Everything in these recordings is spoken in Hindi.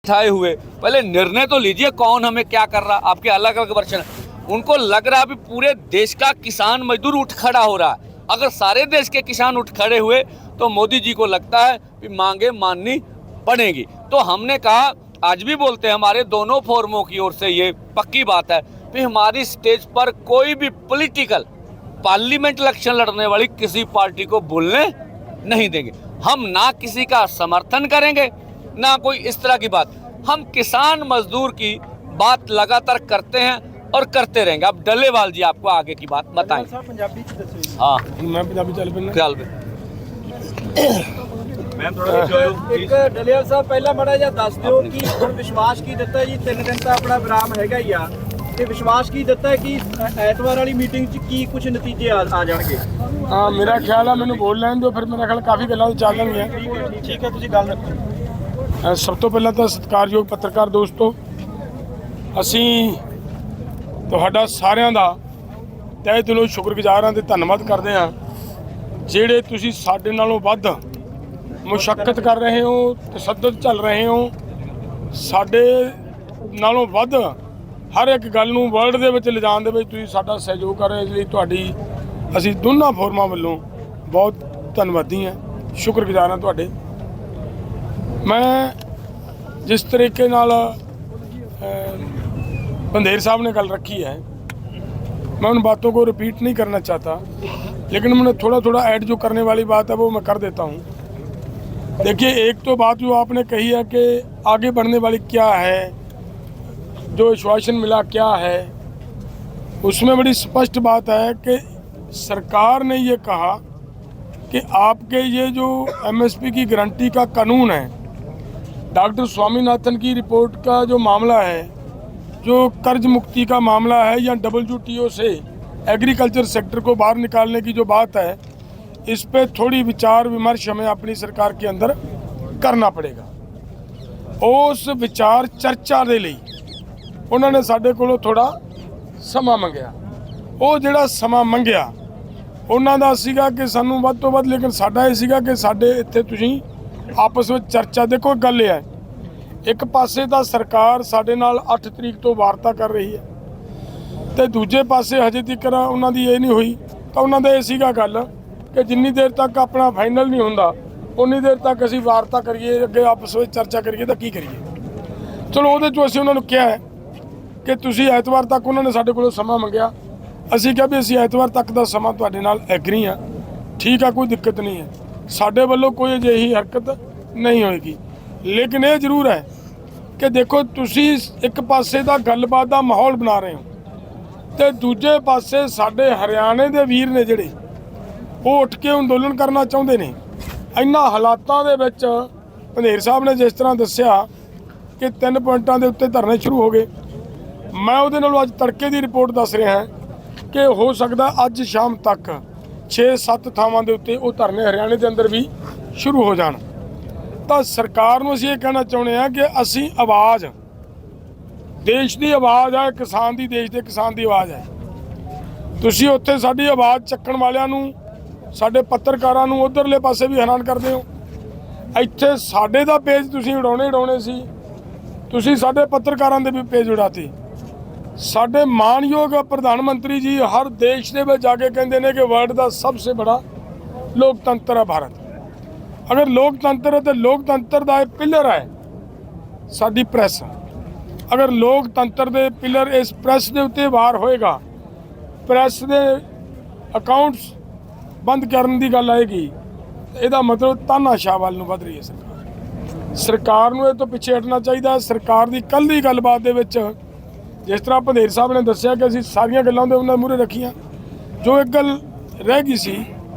उठाए हुए, पहले निर्णय तो लीजिए कौन हमें क्या कर रहा। आपके अलग अलग वर्षन, उनको लग रहा है अभी पूरे देश का किसान मजदूर उठ खड़ा हो रहा है। अगर सारे देश के किसान उठ खड़े हुए तो मोदी जी को लगता है कि मांगे माननी पड़ेगी। तो हमने कहा, आज भी बोलते हैं, हमारे दोनों फोरमों की ओर से ये पक्की बात है कि हमारी स्टेज पर कोई भी पॉलिटिकल पार्लियामेंट इलेक्शन लड़ने वाली किसी पार्टी को बोलने नहीं देंगे। हम ना किसी का समर्थन करेंगे ना कोई इस तरह की बात। हम किसान मजदूर की बात लगातार करते हैं और करते रहेंगे। अब डल्लेवाल जी आपको आगे की बात बताएं। हाँ, मैं पंजाबी चल पैना ख्याल में ਇੱਕ ਡਲੇਵਾਲ ਸਾਹਿਬ ਪਹਿਲਾਂ ਮਾੜਾ ਜਿਹਾ ਦੱਸ ਦਿਓ ਕਿ ਹੁਣ ਵਿਸ਼ਵਾਸ ਕੀ ਦਿੱਤਾ ਜੀ 3 ਦਿਨ ਦਾ ਆਪਣਾ ਵਿਰਾਮ ਹੈਗਾ ਹੀ ਆ ਤੇ ਵਿਸ਼ਵਾਸ ਕੀ ਦਿੱਤਾ ਕਿ ਐਤਵਾਰ ਵਾਲੀ ਮੀਟਿੰਗ 'ਚ ਕੀ ਕੁਝ ਨਤੀਜੇ ਆ ਜਾਣਗੇ। ਹਾਂ, ਮੇਰਾ ਖਿਆਲ ਆ ਮੈਨੂੰ ਬੋਲ ਲੈਣ ਦਿਓ, ਫਿਰ ਮੇਰਾ ਖਿਆਲ ਕਾਫੀ ਗੱਲਾਂ ਚੱਲਣਗੀਆਂ। ਠੀਕ ਹੈ, ਤੁਸੀਂ ਗੱਲ ਰੱਖੋ। ਸਭ ਤੋਂ ਪਹਿਲਾਂ ਤਾਂ ਸਤਿਕਾਰਯੋਗ ਪੱਤਰਕਾਰ ਦੋਸਤੋ, ਅਸੀਂ ਤੁਹਾਡਾ ਸਾਰਿਆਂ ਦਾ ਤਹਿ ਦਿਲੋਂ ਸ਼ੁਕਰਗੁਜ਼ਾਰ ਹਾਂ ਤੇ ਧੰਨਵਾਦ ਕਰਦੇ ਹਾਂ ਜਿਹੜੇ ਤੁਸੀਂ ਸਾਡੇ ਨਾਲੋਂ ਵੱਧ ਮੁਸ਼ੱਕਤ ਕਰ ਰਹੇ ਹੋ, ਤਸ਼ੱਦਦ ਚੱਲ ਰਹੇ ਹੋ, ਸਾਡੇ ਨਾਲੋਂ ਵੱਧ ਹਰ ਇੱਕ ਗੱਲ ਨੂੰ ਵਰਲਡ ਦੇ ਵਿੱਚ ਲਿਜਾਣ ਦੇ ਵਿੱਚ ਤੁਸੀਂ ਸਾਡਾ ਸਹਿਯੋਗ ਕਰ ਰਹੇ ਹੋ। ਇਸ ਲਈ ਤੁਹਾਡੀ ਅਸੀਂ ਦੋਨਾਂ ਫੋਰਮਾਂ ਵੱਲੋਂ ਬਹੁਤ ਧੰਨਵਾਦੀ ਹਾਂ, ਸ਼ੁਕਰਗੁਜ਼ਾਰ ਹਾਂ ਤੁਹਾਡੇ। ਮੈਂ ਜਿਸ ਤਰੀਕੇ ਨਾਲ बंदेर साहब ने गल रखी है, मैं उन बातों को रिपीट नहीं करना चाहता, लेकिन मैंने थोड़ा थोड़ा ऐड जो करने वाली बात है वो मैं कर देता हूँ। देखिए, एक तो बात जो आपने कही है कि आगे बढ़ने वाली क्या है, जो आश्वासन मिला क्या है, उसमें बड़ी स्पष्ट बात है कि सरकार ने ये कहा कि आपके ये जो MSP की गारंटी का कानून है, डॉक्टर स्वामीनाथन की रिपोर्ट का जो मामला है, जो कर्ज मुक्ति का मामला है, या WTO से एग्रीकल्चर सेक्टर को बाहर निकालने की जो बात है, इस पे थोड़ी विचार विमर्श हमें अपनी सरकार के अंदर करना पड़ेगा। उस विचार चर्चा ਦੇ ਲਈ ਉਹਨਾਂ ਨੇ ਸਾਡੇ ਕੋਲੋਂ ਥੋੜਾ ਸਮਾਂ ਮੰਗਿਆ। ਉਹ ਜਿਹੜਾ ਸਮਾਂ ਮੰਗਿਆ ਉਹਨਾਂ ਦਾ ਸੀਗਾ ਕਿ ਸਾਨੂੰ ਵੱਧ ਤੋਂ ਵੱਧ, ਲੇਕਿਨ ਸਾਡਾ ਇਹ ਸੀਗਾ ਕਿ ਸਾਡੇ ਇੱਥੇ ਤੁਸੀਂ ਆਪਸ ਵਿੱਚ ਚਰਚਾ। ਦੇਖੋ, ਗੱਲ ਇਹ ਹੈ, ਇੱਕ ਪਾਸੇ ਤਾਂ ਸਰਕਾਰ ਸਾਡੇ ਨਾਲ 8 ਤਰੀਕ ਤੋਂ ਵਾਰਤਾ ਕਰ ਰਹੀ ਹੈ ਤੇ ਦੂਜੇ ਪਾਸੇ ਹਜੇ ਤੱਕ ਉਹਨਾਂ ਦੀ ਇਹ ਨਹੀਂ ਹੋਈ। ਤਾਂ ਉਹਨਾਂ ਦਾ ਇਹ ਸੀਗਾ ਗੱਲ ਕਿ ਜਿੰਨੀ ਦੇਰ ਤੱਕ ਆਪਣਾ ਫਾਈਨਲ ਨਹੀਂ ਹੁੰਦਾ ਉਨੀ ਦੇਰ ਤੱਕ ਅਸੀਂ ਵਾਰਤਾ ਕਰੀਏ, ਅੱਗੇ ਆਪਸ ਵਿੱਚ ਚਰਚਾ ਕਰੀਏ ਤਾਂ ਕੀ ਕਰੀਏ। ਚਲੋ, ਉਹਦੇ 'ਚੋਂ ਅਸੀਂ ਉਹਨਾਂ ਨੂੰ ਕਿਹਾ ਹੈ ਕਿ ਤੁਸੀਂ ਐਤਵਾਰ ਤੱਕ, ਉਹਨਾਂ ਨੇ ਸਾਡੇ ਕੋਲੋਂ ਸਮਾਂ ਮੰਗਿਆ। ਅਸੀਂ ਕਿਹਾ ਵੀ ਅਸੀਂ ਐਤਵਾਰ ਤੱਕ ਦਾ ਸਮਾਂ ਤੁਹਾਡੇ ਨਾਲ ਐਗਰੀ ਹਾਂ, ਠੀਕ ਆ, ਕੋਈ ਦਿੱਕਤ ਨਹੀਂ ਹੈ, ਸਾਡੇ ਵੱਲੋਂ ਕੋਈ ਅਜਿਹੀ ਹਰਕਤ ਨਹੀਂ ਹੋਏਗੀ। ਲੇਕਿਨ ਇਹ ਜ਼ਰੂਰ ਹੈ ਕਿ ਦੇਖੋ, ਤੁਸੀਂ ਇੱਕ ਪਾਸੇ ਦਾ ਗੱਲਬਾਤ ਦਾ ਮਾਹੌਲ ਬਣਾ ਰਹੇ ਹੋ ਤੇ ਦੂਜੇ ਪਾਸੇ ਸਾਡੇ ਹਰਿਆਣੇ ਦੇ ਵੀਰ ਨੇ ਜਿਹੜੇ ਉਹ ਉੱਠ ਕੇ ਅੰਦੋਲਨ ਕਰਨਾ ਚਾਹੁੰਦੇ ਨੇ। ਇਹਨਾਂ ਹਾਲਾਤਾਂ ਦੇ ਵਿੱਚ ਪੰਧੇਰ ਸਾਹਿਬ ਨੇ ਜਿਸ ਤਰ੍ਹਾਂ ਦੱਸਿਆ ਕਿ 3 ਪੁਆਇੰਟਾਂ ਦੇ ਉੱਤੇ ਧਰਨੇ ਸ਼ੁਰੂ ਹੋ ਗਏ, ਮੈਂ ਉਹਦੇ ਨਾਲੋਂ ਅੱਜ ਤੜਕੇ ਦੀ ਰਿਪੋਰਟ ਦੱਸ ਰਿਹਾ ਹਾਂ ਕਿ ਹੋ ਸਕਦਾ ਅੱਜ ਸ਼ਾਮ ਤੱਕ 6-7 ਥਾਵਾਂ ਦੇ ਉੱਤੇ ਉਹ ਧਰਨੇ ਹਰਿਆਣੇ ਦੇ ਅੰਦਰ ਵੀ ਸ਼ੁਰੂ ਹੋ ਜਾਣ। ਤਾਂ ਸਰਕਾਰ ਨੂੰ ਅਸੀਂ ਇਹ ਕਹਿਣਾ ਚਾਹੁੰਦੇ ਹਾਂ ਕਿ ਅਸੀਂ ਆਵਾਜ਼, ਦੇਸ਼ ਦੀ ਆਵਾਜ਼ ਹੈ, ਕਿਸਾਨ ਦੀ, ਦੇਸ਼ ਦੇ ਕਿਸਾਨ ਦੀ ਆਵਾਜ਼ ਹੈ। ਤੁਸੀਂ ਉੱਥੇ ਸਾਡੀ ਆਵਾਜ਼ ਚੱਕਣ ਵਾਲਿਆਂ ਨੂੰ, ਸਾਡੇ ਪੱਤਰਕਾਰਾਂ ਨੂੰ ਉਧਰਲੇ ਪਾਸੇ ਵੀ ਹੈਰਾਨ ਕਰਦੇ ਹੋ। ਇੱਥੇ ਸਾਡੇ ਦਾ ਪੇਜ ਤੁਸੀਂ ਉਡਾਉਣੇ ਸੀ, ਤੁਸੀਂ ਸਾਡੇ ਪੱਤਰਕਾਰਾਂ ਦੇ ਵੀ ਪੇਜ ਉਡਾਤੇ। ਸਾਡੇ ਮਾਨਯੋਗ ਪ੍ਰਧਾਨ ਮੰਤਰੀ ਜੀ ਹਰ ਦੇਸ਼ ਦੇ ਵਿੱਚ ਜਾ ਕੇ ਕਹਿੰਦੇ ਨੇ ਕਿ ਵਰਲਡ ਦਾ ਸਭ ਤੋਂ ਬੜਾ ਲੋਕਤੰਤਰ ਹੈ ਭਾਰਤ। ਅਗਰ ਲੋਕਤੰਤਰ ਹੈ ਤਾਂ ਲੋਕਤੰਤਰ ਦਾ ਇਹ ਪਿਲਰ ਹੈ ਸਾਡੀ ਪ੍ਰੈਸ। ਅਗਰ ਲੋਕਤੰਤਰ ਦੇ ਪਿਲਰ ਇਸ ਪ੍ਰੈਸ ਦੇ ਉੱਤੇ ਵਾਰ ਹੋਏਗਾ, ਪ੍ਰੈਸ ਦੇ ਅਕਾਊਂਟਸ ਬੰਦ ਕਰਨ ਦੀ ਗੱਲ ਆਏਗੀ, ਇਹਦਾ ਮਤਲਬ ਤਾਨਾਸ਼ਾਹ ਵੱਲ ਨੂੰ ਵੱਧ ਰਹੀ ਹੈ ਸਰਕਾਰ। ਸਰਕਾਰ ਨੂੰ ਇਹ ਤੋਂ ਪਿੱਛੇ ਹਟਣਾ ਚਾਹੀਦਾ। ਸਰਕਾਰ ਦੀ ਕੱਲ੍ਹ ਦੀ ਗੱਲਬਾਤ ਦੇ ਵਿੱਚ ਜਿਸ ਤਰ੍ਹਾਂ ਪੰਧੇਰ ਸਾਹਿਬ ਨੇ ਦੱਸਿਆ ਕਿ ਅਸੀਂ ਸਾਰੀਆਂ ਗੱਲਾਂ ਦੇ ਉਹਨਾਂ ਮੂਹਰੇ ਰੱਖੀਆਂ, ਜੋ ਇੱਕ ਗੱਲ ਰਹਿ ਗਈ ਸੀ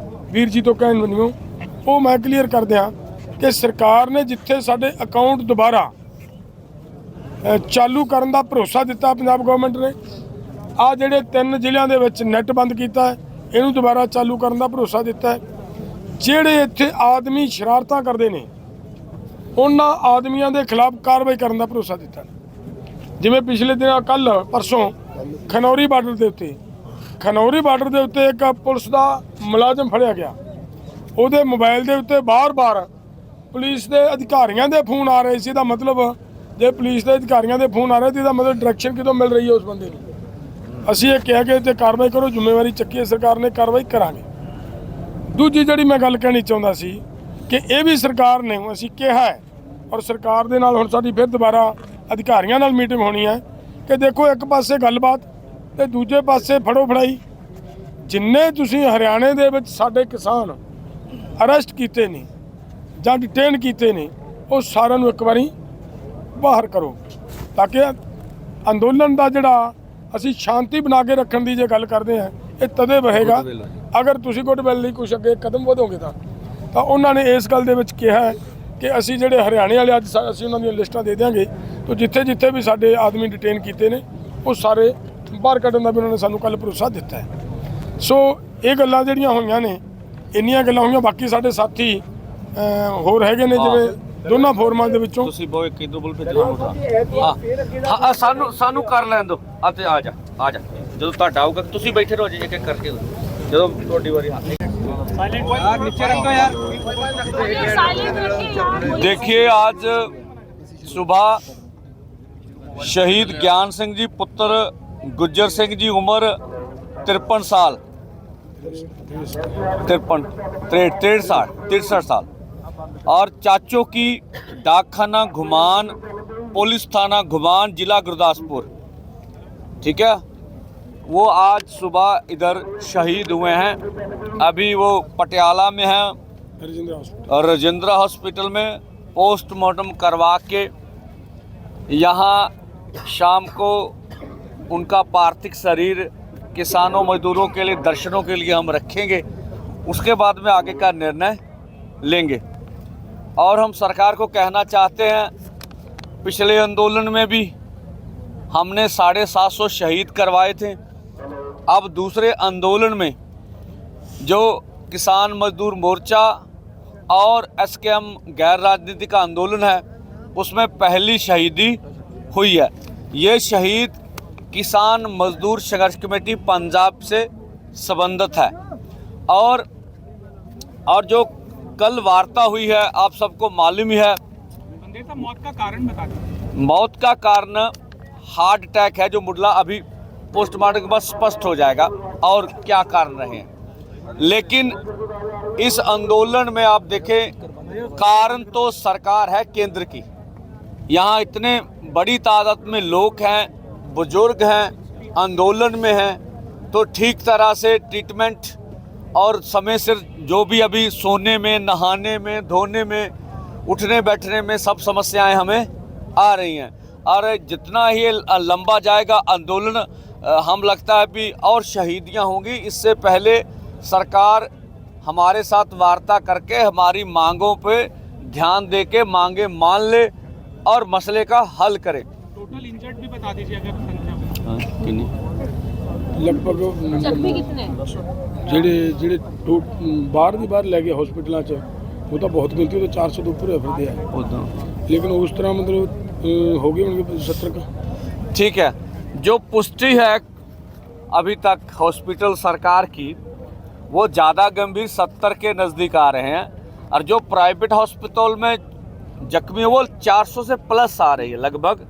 ਵੀਰ ਜੀ ਤੋਂ ਕਹਿਣ ਬਣਿਓ, ਉਹ ਮੈਂ ਕਲੀਅਰ ਕਰ ਦਿਆਂ ਕਿ ਸਰਕਾਰ ਨੇ ਜਿੱਥੇ ਸਾਡੇ ਅਕਾਊਂਟ ਦੁਬਾਰਾ ਚਾਲੂ ਕਰਨ ਦਾ ਭਰੋਸਾ ਦਿੱਤਾ ਪੰਜਾਬ ਗਵਰਨਮੈਂਟ ਨੇ, ਆ ਜਿਹੜੇ 3 ਜ਼ਿਲ੍ਹਿਆਂ ਦੇ ਵਿੱਚ ਨੈੱਟ ਬੰਦ ਕੀਤਾ ਹੈ, ਇਹਨੂੰ ਦੁਬਾਰਾ ਚਾਲੂ ਕਰਨ ਦਾ ਭਰੋਸਾ ਦਿੱਤਾ ਹੈ। ਜਿਹੜੇ ਇੱਥੇ ਆਦਮੀ ਸ਼ਰਾਰਤਾਂ ਕਰਦੇ ਨੇ ਉਹਨਾਂ ਆਦਮੀਆਂ ਦੇ ਖਿਲਾਫ ਕਾਰਵਾਈ ਕਰਨ ਦਾ ਭਰੋਸਾ ਦਿੱਤਾ। ਜਿਵੇਂ ਪਿਛਲੇ ਦਿਨ, ਕੱਲ੍ਹ ਪਰਸੋਂ ਖਨੌਰੀ ਬਾਰਡਰ ਦੇ ਉੱਤੇ ਇੱਕ ਪੁਲਿਸ ਦਾ ਮੁਲਾਜ਼ਮ ਫੜਿਆ ਗਿਆ। ਉਹਦੇ ਮੋਬਾਈਲ ਦੇ ਉੱਤੇ ਬਾਰ-ਬਾਰ ਪੁਲਿਸ ਦੇ ਅਧਿਕਾਰੀਆਂ ਦੇ ਫੋਨ ਆ ਰਹੇ ਸੀ। ਇਹਦਾ ਮਤਲਬ ਜੇ ਪੁਲਿਸ ਦੇ ਅਧਿਕਾਰੀਆਂ ਦੇ ਫੋਨ ਆ ਰਹੇ ਤੇ ਇਹਦਾ ਮਤਲਬ ਡਾਇਰੈਕਸ਼ਨ ਕਿਤੋਂ ਮਿਲ ਰਹੀ ਹੈ ਉਸ ਬੰਦੇ ਨੂੰ। ਅਸੀਂ ਇਹ ਕਿਹਾ ਕਿ ਤੇ ਕਾਰਵਾਈ ਕਰੋ, ਜ਼ਿੰਮੇਵਾਰੀ ਚੱਕੀ ਹੈ ਸਰਕਾਰ ਨੇ, ਕਾਰਵਾਈ ਕਰਾਂਗੇ। ਦੂਜੀ ਜਿਹੜੀ ਮੈਂ ਗੱਲ ਕਹਿਣੀ ਚਾਹੁੰਦਾ ਸੀ ਕਿ ਇਹ ਵੀ ਸਰਕਾਰ ਨੇ ਅਸੀਂ ਕਿਹਾ ਹੈ, ਔਰ ਸਰਕਾਰ ਦੇ ਨਾਲ ਹੁਣ ਸਾਡੀ ਫਿਰ ਦੁਬਾਰਾ ਅਧਿਕਾਰੀਆਂ ਨਾਲ ਮੀਟਿੰਗ ਹੋਣੀ ਹੈ ਕਿ ਦੇਖੋ ਇੱਕ ਪਾਸੇ ਗੱਲਬਾਤ ਤੇ ਦੂਜੇ ਪਾਸੇ ਫੜੋ ਫੜਾਈ। ਜਿੰਨੇ ਤੁਸੀਂ ਹਰਿਆਣੇ ਦੇ ਵਿੱਚ ਸਾਡੇ ਕਿਸਾਨ ਅਰੈਸਟ ਕੀਤੇ ਨੇ ਜਾਂ ਡਿਟੇਨ ਕੀਤੇ ਨੇ ਉਹ ਸਾਰਿਆਂ ਨੂੰ ਇੱਕ ਵਾਰੀ ਬਾਹਰ ਕਰੋ, ਤਾਂ ਕਿ ਅੰਦੋਲਨ ਦਾ ਜਿਹੜਾ ਅਸੀਂ ਸ਼ਾਂਤੀ ਬਣਾ ਕੇ ਰੱਖਣ ਦੀ ਜੇ ਗੱਲ ਕਰਦੇ ਹਾਂ ਇਹ ਤਦੇ ਵਹੇਗਾ ਅਗਰ ਤੁਸੀਂ ਗੁੱਟਵੈਲ ਲਈ ਕੁਛ ਅੱਗੇ ਕਦਮ ਵਧੋਗੇ ਤਾਂ ਉਹਨਾਂ ਨੇ ਇਸ ਗੱਲ ਦੇ ਵਿੱਚ ਕਿਹਾ ਹੈ ਕਿ ਅਸੀਂ ਜਿਹੜੇ ਹਰਿਆਣੇ ਵਾਲੇ ਅੱਜ ਅਸੀਂ ਉਹਨਾਂ ਦੀਆਂ ਲਿਸਟਾਂ ਦੇ ਦਿਆਂਗੇ, ਤਾਂ ਜਿੱਥੇ ਜਿੱਥੇ ਵੀ ਸਾਡੇ ਆਦਮੀ ਡਿਟੇਨ ਕੀਤੇ ਨੇ ਉਹ ਸਾਰੇ ਬਾਹਰ ਕੱਢਣ ਦਾ ਵੀ ਉਹਨਾਂ ਨੇ ਸਾਨੂੰ ਕੱਲ੍ਹ ਭਰੋਸਾ ਦਿੱਤਾ ਹੈ। ਸੋ ਇਹ ਗੱਲਾਂ ਜਿਹੜੀਆਂ ਹੋਈਆਂ ਨੇ, ਇੰਨੀਆਂ ਗੱਲਾਂ ਹੋਈਆਂ। ਬਾਕੀ ਸਾਡੇ ਸਾਥੀ ਹੋਰ ਹੈਗੇ ਨੇ ਜਿਵੇਂ ਦੋਨਾਂ ਫੋਰਮਾਂ ਦੇ ਵਿੱਚੋਂ ਤੁਸੀਂ ਬਹੁਤ ਕਿਦੋਂ ਬੋਲ ਭੇਜਣਾ ਹਾਂ ਸਾਨੂੰ ਕਰ ਲੈਣ ਦਿਓ। ਅਤੇ ਆ ਜਾ ਜਦੋਂ ਤੁਹਾਡਾ ਆਊਗਾ ਤੁਸੀਂ ਬੈਠੇ ਰਹੋ ਜੀ, ਇੱਕ ਇੱਕ ਕਰਕੇ ਜਦੋਂ ਤੁਹਾਡੀ ਵਾਰੀ देखिए आज सुबह शहीद ज्ञान सिंह जी पुत्र गुज्जर सिंह जी उम्र 53 साल 63 साल और चाचों की डाकखाना घुमान पुलिस थाना घुमान जिला गुरदासपुर, ठीक है, वो आज सुबह इधर शहीद हुए हैं। अभी वो पटियाला में हैं और राजेंद्र हॉस्पिटल में पोस्टमार्टम करवा के यहाँ शाम को उनका पार्थिव शरीर किसानों मजदूरों के लिए दर्शनों के लिए हम रखेंगे। उसके बाद में आगे का निर्णय लेंगे। और हम सरकार को कहना चाहते हैं, पिछले आंदोलन में भी हमने 750 शहीद करवाए थे। अब दूसरे आंदोलन में जो किसान मजदूर मोर्चा और एसकेएम गैर राजनीतिक आंदोलन है उसमें पहली शहीदी हुई है। ये शहीद किसान मजदूर संघर्ष कमेटी पंजाब से संबंधित है। और जो कल वार्ता हुई है आप सबको मालूम ही है। मौत का कारण बता दें। मौत का कारण हार्ट अटैक है, जो मुडला अभी पोस्टमार्टम के बाद स्पष्ट हो जाएगा और क्या कारण रहे हैं। लेकिन इस आंदोलन में आप देखें, कारण तो सरकार है केंद्र की। यहाँ इतने बड़ी तादाद में लोग हैं, बुजुर्ग हैं, आंदोलन में हैं, तो ठीक तरह से ट्रीटमेंट और समय से जो भी अभी सोने में, नहाने में, धोने में, उठने बैठने में सब समस्याएं हमें आ रही हैं। और जितना ही लंबा जाएगा आंदोलन, हम लगता है कि और शहीदियां होंगी। इससे पहले सरकार हमारे साथ वार्ता करके हमारी मांगों पे ध्यान दे के मांगे मान ले और मसले का हल करे। टोटल इंजर्ड भी बता दीजिए अगर संख्या लगभग ਜ਼ਖਮੀ ਕਿਤਨੇ ਜਿਹੜੇ ਬਾਹਰ ਦੀ ਬਾਹਰ ਲੈ ਗਏ ਹਸਪੀਟਲਾਂ 'ਚ ਉਹ ਤਾਂ ਬਹੁਤ ਗਿਣਤੀ, ਉਹ ਤਾਂ 400 ਤੋਂ ਉੱਪਰ ਫਿਰਦੇ ਆ, लेकिन उस तरह मतलब हो गए होंगे 70 का। ठीक है, जो पुष्टि है अभी तक हॉस्पिटल सरकार की वो ज़्यादा गंभीर 70 के नज़दीक आ रहे हैं। और जो प्राइवेट हॉस्पिटल में जख्मी है वो 400 से प्लस आ रही है लगभग।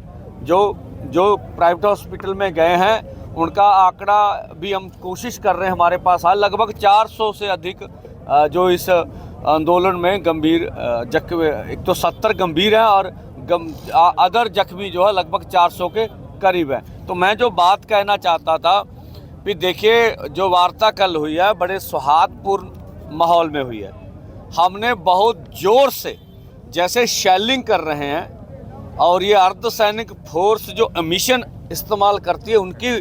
जो प्राइवेट हॉस्पिटल में गए हैं उनका आंकड़ा भी हम कोशिश कर रहे हैं हमारे पास आए, लगभग 400 से अधिक जो इस आंदोलन में गंभीर जख्मी, एक तो 70 गंभीर हैं और अदर जख्मी जो है लगभग 400 के करीब है। तो मैं जो बात कहना चाहता था कि देखिए, जो वार्ता कल हुई है बड़े सौहार्दपूर्ण माहौल में हुई है। हमने बहुत ज़ोर से जैसे शेलिंग कर रहे हैं और ये अर्धसैनिक फोर्स जो मिशन इस्तेमाल करती है उनकी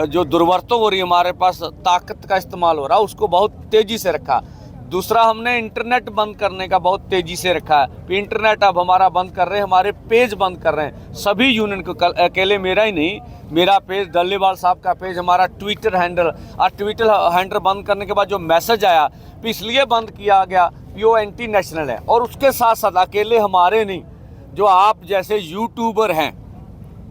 जो दुर्वर्तों हो रही है, हमारे पास ताकत का इस्तेमाल हो रहा है, उसको बहुत तेज़ी से रखा। दूसरा, हमने इंटरनेट बंद करने का बहुत तेज़ी से रखा है। इंटरनेट अब हमारा बंद कर रहे हैं, हमारे पेज बंद कर रहे हैं सभी यूनियन को। कल अकेले मेरा ही नहीं, मेरा पेज, डल्लेवाल साहब का पेज, हमारा ट्विटर हैंडल, और ट्विटर हैंडल बंद करने के बाद जो मैसेज आया इसलिए बंद किया गया कि वो एंटी नेशनल है। और उसके साथ साथ अकेले हमारे नहीं, जो आप जैसे यूट्यूबर हैं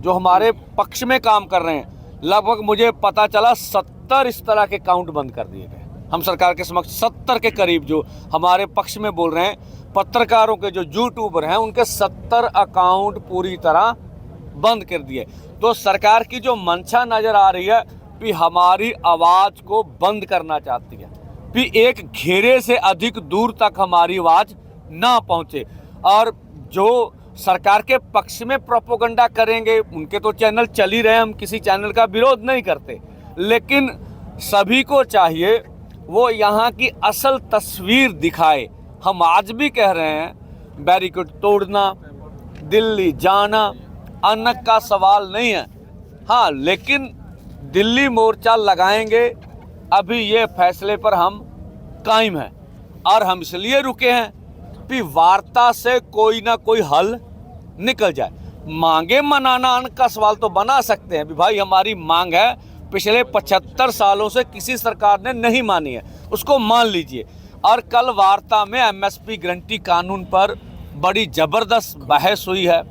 जो हमारे पक्ष में काम कर रहे हैं, लगभग मुझे पता चला 70 इस तरह के काउंट बंद कर दिए गए। हम सरकार के समक्ष 70 के करीब जो हमारे पक्ष में बोल रहे हैं, पत्रकारों के जो यूट्यूबर हैं उनके 70 अकाउंट पूरी तरह बंद कर दिए। तो सरकार की जो मंशा नज़र आ रही है कि हमारी आवाज़ को बंद करना चाहती है, कि एक घेरे से अधिक दूर तक हमारी आवाज़ ना पहुँचे। और जो सरकार के पक्ष में प्रोपोगंडा करेंगे उनके तो चैनल चल ही रहे हैं, हम किसी चैनल का विरोध नहीं करते, लेकिन सभी को चाहिए वो यहाँ की असल तस्वीर दिखाए। हम आज भी कह रहे हैं बैरिकेड तोड़ना, दिल्ली जाना अनक का सवाल नहीं है, हाँ, लेकिन दिल्ली मोर्चा लगाएंगे, अभी ये फैसले पर हम कायम हैं। और हम इसलिए रुके हैं कि वार्ता से कोई ना कोई हल निकल जाए। मांगे मनाना अनक का सवाल तो बना सकते हैं, भाई हमारी मांग है, पिछले 75 सालों से किसी सरकार ने नहीं मानी है, उसको मान लीजिए। और कल वार्ता में एमएसपी गारंटी कानून पर बड़ी ज़बरदस्त बहस हुई है,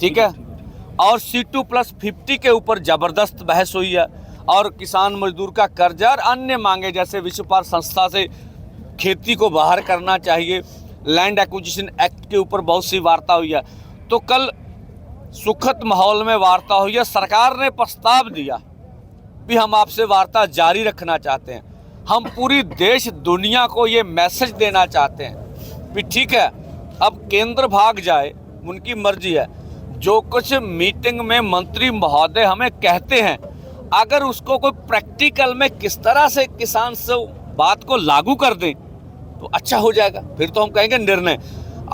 ठीक है, और C2+50 के ऊपर ज़बरदस्त बहस हुई है, और किसान मजदूर का कर्जा और अन्य मांगे जैसे विश्व व्यापार संस्था से खेती को बाहर करना चाहिए, लैंड एक्विजिशन एक्ट के ऊपर बहुत सी वार्ता हुई है। तो कल सुखद माहौल में वार्ता हुई है। सरकार ने प्रस्ताव दिया भी हम आपसे वार्ता जारी रखना चाहते हैं। हम पूरी देश दुनिया को ये मैसेज देना चाहते हैं भी ठीक है, अब केंद्र भाग जाए, उनकी मर्जी है। जो कुछ मीटिंग में मंत्री महोदय हमें कहते हैं, अगर उसको कोई प्रैक्टिकल में किस तरह से किसान से बात को लागू कर दें तो अच्छा हो जाएगा। फिर तो हम कहेंगे निर्णय।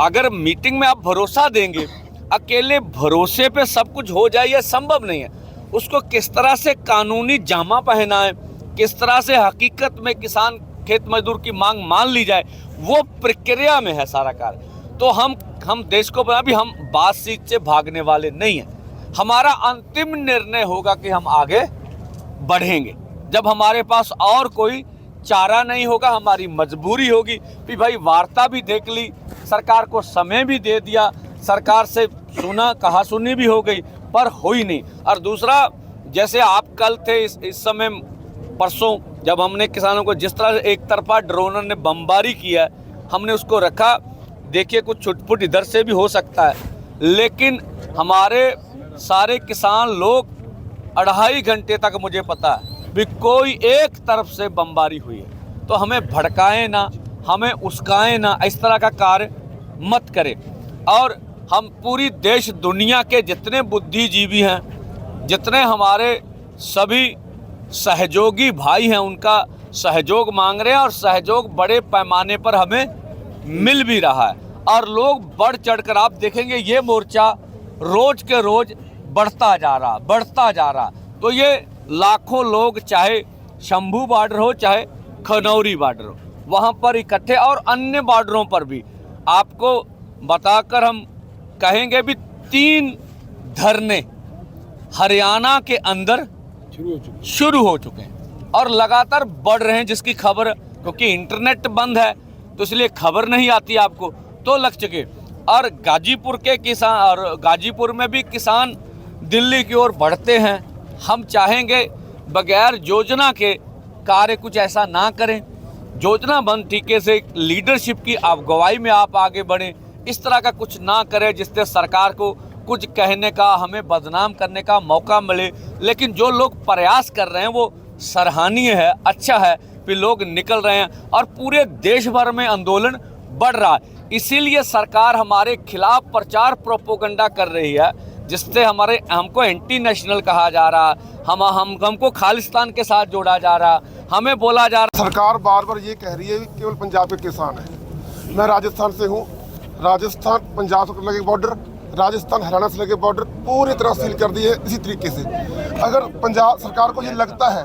अगर मीटिंग में आप भरोसा देंगे, अकेले भरोसे पे सब कुछ हो जाए, यह संभव नहीं है। उसको किस तरह से कानूनी जामा पहनाए, किस तरह से हकीकत में किसान खेत मजदूर की मांग मान ली जाए, वो प्रक्रिया में है सारा कार्य। तो हम देश को बना भी, हम बातचीत से भागने वाले नहीं हैं। हमारा अंतिम निर्णय होगा कि हम आगे बढ़ेंगे जब हमारे पास और कोई चारा नहीं होगा, हमारी मजबूरी होगी कि भाई वार्ता भी देख ली, सरकार को समय भी दे दिया, सरकार से सुना कहा सुनी भी हो गई, पर हुई नहीं। और दूसरा, जैसे आप कल थे, इस समय परसों जब हमने किसानों को जिस तरह से एक तरफा ड्रोनर ने बमबारी किया, हमने उसको रखा। देखिए कुछ छुटपुट इधर से भी हो सकता है, लेकिन हमारे सारे किसान लोग 2.5 घंटे तक, मुझे पता है भी कोई एक तरफ से बमबारी हुई है। तो हमें भड़काएं ना, हमें उस्काएं ना, इस तरह का कार्य मत करें। और हम पूरी देश दुनिया के जितने बुद्धिजीवी हैं, जितने हमारे सभी सहयोगी भाई हैं, उनका सहयोग मांग रहे हैं, और सहयोग बड़े पैमाने पर हमें मिल भी रहा है। और लोग बढ़ चढ़कर, आप देखेंगे ये मोर्चा रोज के रोज बढ़ता जा रहा। तो ये लाखों लोग, चाहे शंभू बॉर्डर हो चाहे खनौरी बॉर्डर हो, वहाँ पर इकट्ठे, और अन्य बॉर्डरों पर भी आपको बताकर हम कहेंगे भी 3 धरने हरियाणा के अंदर शुरू हो चुके हैं और लगातार बढ़ रहे हैं, जिसकी खबर, क्योंकि इंटरनेट बंद है तो इसलिए खबर नहीं आती आपको, तो लग चुके। और गाजीपुर के किसान, और गाजीपुर में भी किसान दिल्ली की ओर बढ़ते हैं। हम चाहेंगे बगैर योजना के कार्य कुछ ऐसा ना करें, योजनाबंद तरीके से लीडरशिप की अगुवाई में आप आगे बढ़ें। इस तरह का कुछ ना करें जिससे सरकार को कुछ कहने का, हमें बदनाम करने का मौका मिले। लेकिन जो लोग प्रयास कर रहे हैं वो सराहनीय है, अच्छा है कि लोग निकल रहे हैं और पूरे देश भर में आंदोलन बढ़ रहा है। इसीलिए सरकार हमारे खिलाफ प्रचार प्रोपोगंडा कर रही है, जिससे हमको एंटी नेशनल कहा जा रहा, हमको खालिस्तान के साथ जोड़ा जा रहा, हमें बोला जा रहा। सरकार बार बार ये कह रही है कि केवल पंजाब के किसान हैं। मैं राजस्थान से हूँ, राजस्थान पंजाब से लगे बॉर्डर, राजस्थान हरियाणा से लगे बॉर्डर पूरी तरह सील कर दिए इसी तरीके से। अगर पंजाब सरकार को ये लगता है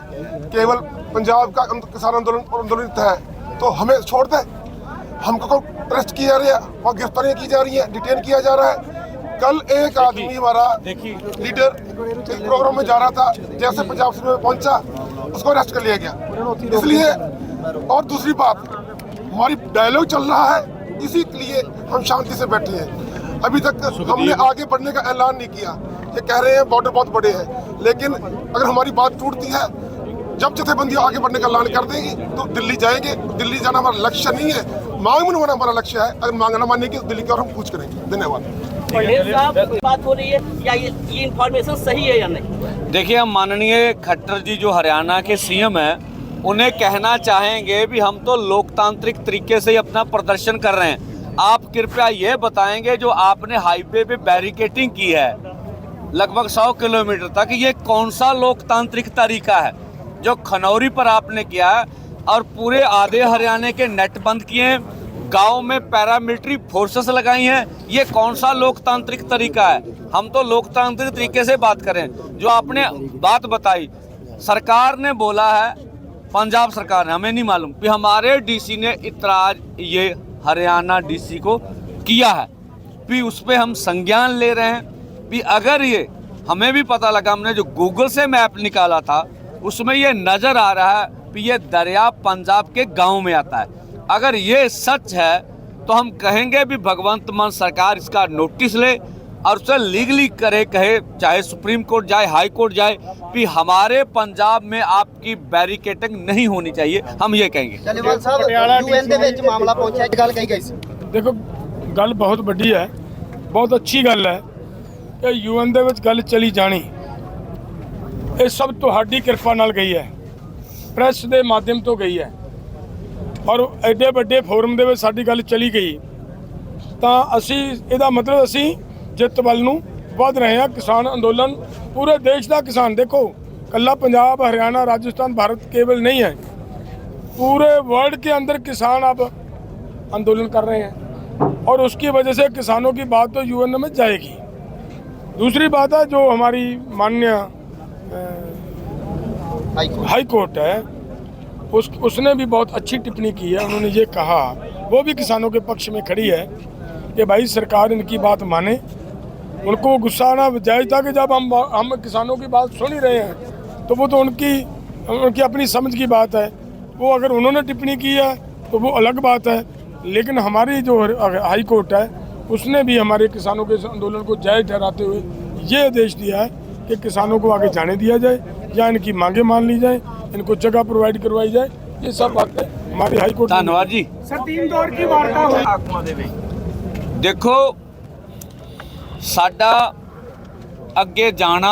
केवल पंजाब का किसान आंदोलित है तो हमें छोड़ दे। हमको अरेस्ट किया जा रहा है, वहाँ गिरफ्तारियाँ की जा रही हैं, डिटेन किया जा रहा है। कल एक आदमी हमारा लीडर एक प्रोग्राम में जा रहा था, जैसे पंजाब से पहुंचा उसको अरेस्ट कर लिया गया। इसलिए, और दूसरी बात, हमारी डायलॉग चल रहा है, इसी लिए हम शांति से बैठे हैं। अभी तक हमने आगे बढ़ने का ऐलान नहीं किया। ये कह रहे हैं बॉर्डर बहुत बड़े हैं, लेकिन अगर हमारी बात टूटती है, जब जथेबंदी आगे बढ़ने का ऐलान कर देगी तो दिल्ली जाएंगे। दिल्ली जाना हमारा लक्ष्य नहीं है, मांग मनवाना हमारा लक्ष्य है। अगर मांग न मानने की दिल्ली की और हम पूछ करेंगे। धन्यवाद। पटेल साहब, बात हो रही है या ये इन्फॉर्मेशन सही है या नहीं? देखिए, हम माननीय खट्टर जी जो हरियाणा के सीएम हैं, उन्हें कहना चाहेंगे भी हम तो लोकतांत्रिक तरीके से ही अपना प्रदर्शन कर रहे हैं। आप कृपया ये बताएंगे जो आपने हाईवे पे बैरिकेटिंग की है लगभग 100 किलोमीटर तक, ये कौन सा लोकतांत्रिक तरीका है? जो खनौरी पर आपने किया है और पूरे आधे हरियाणा के नेट बंद किए हैं, गांव में पैरामिलिट्री फोर्सेस लगाई हैं, ये कौन सा लोकतांत्रिक तरीका है? हम तो लोकतांत्रिक तरीके से बात करें। जो आपने बात बताई, सरकार ने बोला है, पंजाब सरकार ने, हमें नहीं मालूम कि हमारे डीसी ने इतराज ये हरियाणा डीसी को किया है, भी उस पर हम संज्ञान ले रहे हैं। भी अगर ये हमें भी पता लगा, हमने जो गूगल से मैप निकाला था उसमें ये नज़र आ रहा है कि ये दरिया पंजाब के गांव में आता है। अगर ये सच है तो हम कहेंगे भी भगवंत मान सरकार इसका नोटिस ले और उसे लीगली करे, कहे चाहे सुप्रीम कोर्ट जाए, हाई कोर्ट जाए, भी हमारे पंजाब में आपकी बैरिकेटिंग नहीं होनी चाहिए। हम ये कहेंगे। ਧਾਲੀਵਾਲ ਸਾਹਿਬ ਯੂਐਨ ਦੇ ਵਿੱਚ ਮਾਮਲਾ ਪਹੁੰਚਿਆ, ਇੱਕ ਗੱਲ ਕਹੀ ਗਈ ਸੀ। ਦੇਖੋ, ਗੱਲ ਬਹੁਤ ਵੱਡੀ ਹੈ, ਬਹੁਤ ਅੱਛੀ ਗੱਲ ਹੈ ਕਿ ਯੂਐਨ ਦੇ ਵਿੱਚ ਗੱਲ ਚਲੀ ਜਾਣੀ। ਇਹ ਸਭ ਤੁਹਾਡੀ ਕਿਰਪਾ ਨਾਲ ਗਈ ਹੈ, ਪ੍ਰੈਸ ਦੇ ਮਾਧਿਅਮ ਤੋਂ ਗਈ ਹੈ ਔਰ ਐਡੇ ਵੱਡੇ ਫੋਰਮ ਦੇ ਵਿੱਚ ਸਾਡੀ ਗੱਲ ਚਲੀ ਗਈ ਤਾਂ ਅਸੀਂ ਇਹਦਾ ਮਤਲਬ ਅਸੀਂ ਜਿੱਤ ਵੱਲ ਨੂੰ ਵਧ ਰਹੇ ਹਾਂ। ਕਿਸਾਨ ਅੰਦੋਲਨ पूरे देश का किसान, देखो कल्ला पंजाब, हरियाणा, राजस्थान, भारत केवल नहीं है, पूरे वर्ल्ड के अंदर किसान अब आंदोलन कर रहे हैं और उसकी वजह से किसानों की बात तो यूएन में जाएगी। दूसरी बात है जो हमारी माननीय हाई कोर्ट है, उसने भी बहुत अच्छी टिप्पणी की है। उन्होंने ये कहा, वो भी किसानों के पक्ष में खड़ी है कि भाई सरकार इनकी बात माने। उनको गुस्सा आना जायज़ था कि जब हम किसानों की बात सुन ही रहे हैं तो वो तो उनकी अपनी समझ की बात है। वो अगर उन्होंने टिप्पणी की है तो वो अलग बात है, लेकिन हमारी जो हाई कोर्ट है उसने भी हमारे किसानों के आंदोलन को जायज़ ठहराते हुए ये आदेश दिया है कि किसानों को आगे जाने दिया जाए या इनकी मांगें मान ली जाए, इनको जगह प्रोवाइड करवाई जाए। ये सब बातें हमारी हाई कोर्ट। धन्यवाद जी। सर 3 दौर की वार्ता हुई। देखो, साडा अगे जाना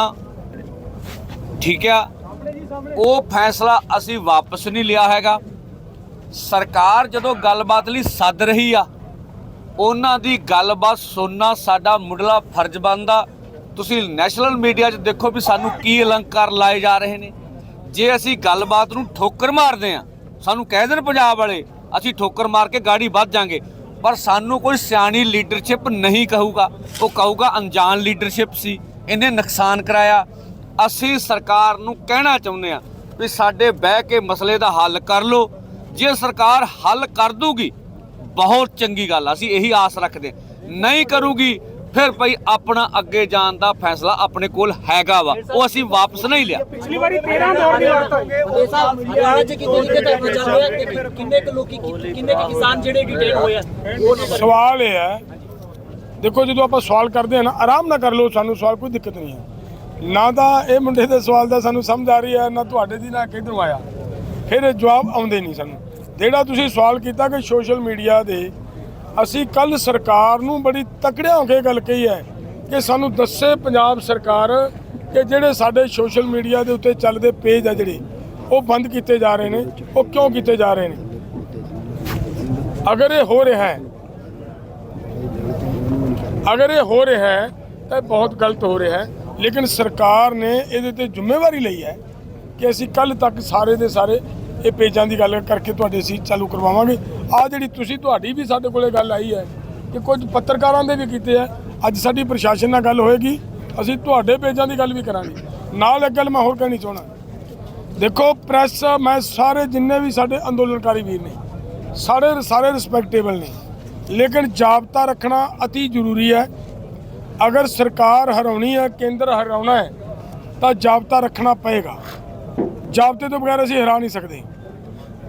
ठीक है, वो फैसला असी वापस नहीं लिया हैगा। सरकार जदों गलबात लई सद रही आ, उन्हां दी गलबात सुनना साडा मुढ़ला फर्ज बनदा। तुसीं नैशनल मीडिया 'च देखो भी सानू की अलंकार लाए जा रहे ने। जे असी गलबात नूं ठोकर मारदे आ, सानू कह देण पंजाब वाले असी ठोकर मार के गाड़ी वध जांगे, पर सानू कोई सियाणी लीडरशिप नहीं कहूगा, वो कहूगा अनजान लीडरशिप सी, इन्हें नुकसान कराया। असी सरकार नूं कहना चाहुंदे आ भी साडे बह के मसले दा हल कर लो। जे सरकार हल कर दूगी बहुत चंगी गल, असी यही आस रखते। नहीं करूगी फिर भाई अपना अगे जान दा फैसला अपने कोल हैगा वा, वो असी वापस नहीं लिया। पिछली बारी 13 दौर की वार्ता ਇਹ ਸਾਹਿਬ ਹਰਿਆਣਾ ਚ ਕਿੰਨੇ ਕਿਤੇ ਧਰਨਾ ਚੱਲ ਰਿਹਾ ਤੇ ਕਿੰਨੇ ਕੁ ਲੋਕੀ ਕਿੰਨੇ ਕੁ ਕਿਸਾਨ ਜਿਹੜੇ ਡਿਟੇਨ ਹੋਏ ਆ ਉਹ सवाल ये है, देखो जो आप सवाल करते हैं ना, आराम ना कर लो, सानू सवाल कोई दिक्कत नहीं है ना। तो ये मुंडे के सवाल का सानू समझ आ रही है ना, तुहाडे दी ना किधरों आया, फिर जवाब आउंदे नहीं सानू। ਜਿਹੜਾ ਤੁਸੀਂ सवाल किया कि सोशल मीडिया ਦੇ ਅਸੀਂ ਕੱਲ ਸਰਕਾਰ ਨੂੰ ਬੜੀ ਤਕੜਿਆਂ ਹੋ ਕੇ ਗੱਲ ਕਹੀ ਹੈ ਕਿ ਸਾਨੂੰ ਦੱਸੇ ਪੰਜਾਬ ਸਰਕਾਰ ਕਿ ਜਿਹੜੇ ਸਾਡੇ ਸੋਸ਼ਲ ਮੀਡੀਆ ਦੇ ਉੱਤੇ ਚੱਲਦੇ ਪੇਜ ਆ ਜਿਹੜੇ ਉਹ ਬੰਦ ਕੀਤੇ ਜਾ ਰਹੇ ਨੇ, ਉਹ ਕਿਉਂ ਕੀਤੇ ਜਾ ਰਹੇ ਨੇ। ਅਗਰ ਇਹ ਹੋ ਰਿਹਾ ਹੈ, ਅਗਰ ਇਹ ਹੋ ਰਿਹਾ ਹੈ ਤਾਂ ਬਹੁਤ ਗਲਤ ਹੋ ਰਿਹਾ ਹੈ, ਲੇਕਿਨ ਸਰਕਾਰ ਨੇ ਇਹਦੇ ਤੇ ਜ਼ਿੰਮੇਵਾਰੀ ਲਈ ਹੈ ਕਿ ਅਸੀਂ ਕੱਲ ਤੱਕ ਸਾਰੇ ਦੇ ਸਾਰੇ ਇਹ ਪੇਜਾਂ ਦੀ ਗੱਲ ਕਰਕੇ ਤੁਹਾਡੇ ਅਸੀਂ ਚਾਲੂ ਕਰਵਾਵਾਂਗੇ। ਆ ਜਿਹੜੀ ਤੁਸੀਂ ਤੁਹਾਡੀ ਵੀ ਸਾਡੇ ਕੋਲੇ ਗੱਲ ਆਈ ਹੈ ਕਿ ਕੁਝ ਪੱਤਰਕਾਰਾਂ ਦੇ ਵੀ ਕੀਤੇ ਆ, ਅੱਜ ਸਾਡੀ ਪ੍ਰਸ਼ਾਸਨ ਨਾਲ ਗੱਲ ਹੋਏਗੀ, ਅਸੀਂ ਤੁਹਾਡੇ ਪੇਜਾਂ ਦੀ ਗੱਲ ਵੀ ਕਰਾਂਗੇ। ਨਾਲ ਇੱਕ ਗੱਲ ਮੈਂ ਹੋਰ ਕਹਿਣੀ ਚਾਹੁੰਦਾ, ਦੇਖੋ ਪ੍ਰੈਸ, ਮੈਂ ਸਾਰੇ ਜਿੰਨੇ ਵੀ ਸਾਡੇ ਅੰਦੋਲਨਕਾਰੀ ਵੀਰ ਨੇ ਸਾਰੇ ਰਿਸਪੈਕਟੇਬਲ ਨੇ, ਲੇਕਿਨ ਜਾਬਤਾ ਰੱਖਣਾ ਅਤੀ ਜ਼ਰੂਰੀ ਹੈ। ਅਗਰ ਸਰਕਾਰ ਹਰਾਉਣੀ ਹੈ, ਕੇਂਦਰ ਹਰਾਉਣਾ ਹੈ ਤਾਂ ਜਾਬਤਾ ਰੱਖਣਾ ਪਏਗਾ। ਜਾਬਤੇ ਤੋਂ ਬਗੈਰ ਅਸੀਂ ਹਰਾ ਨਹੀਂ ਸਕਦੇ।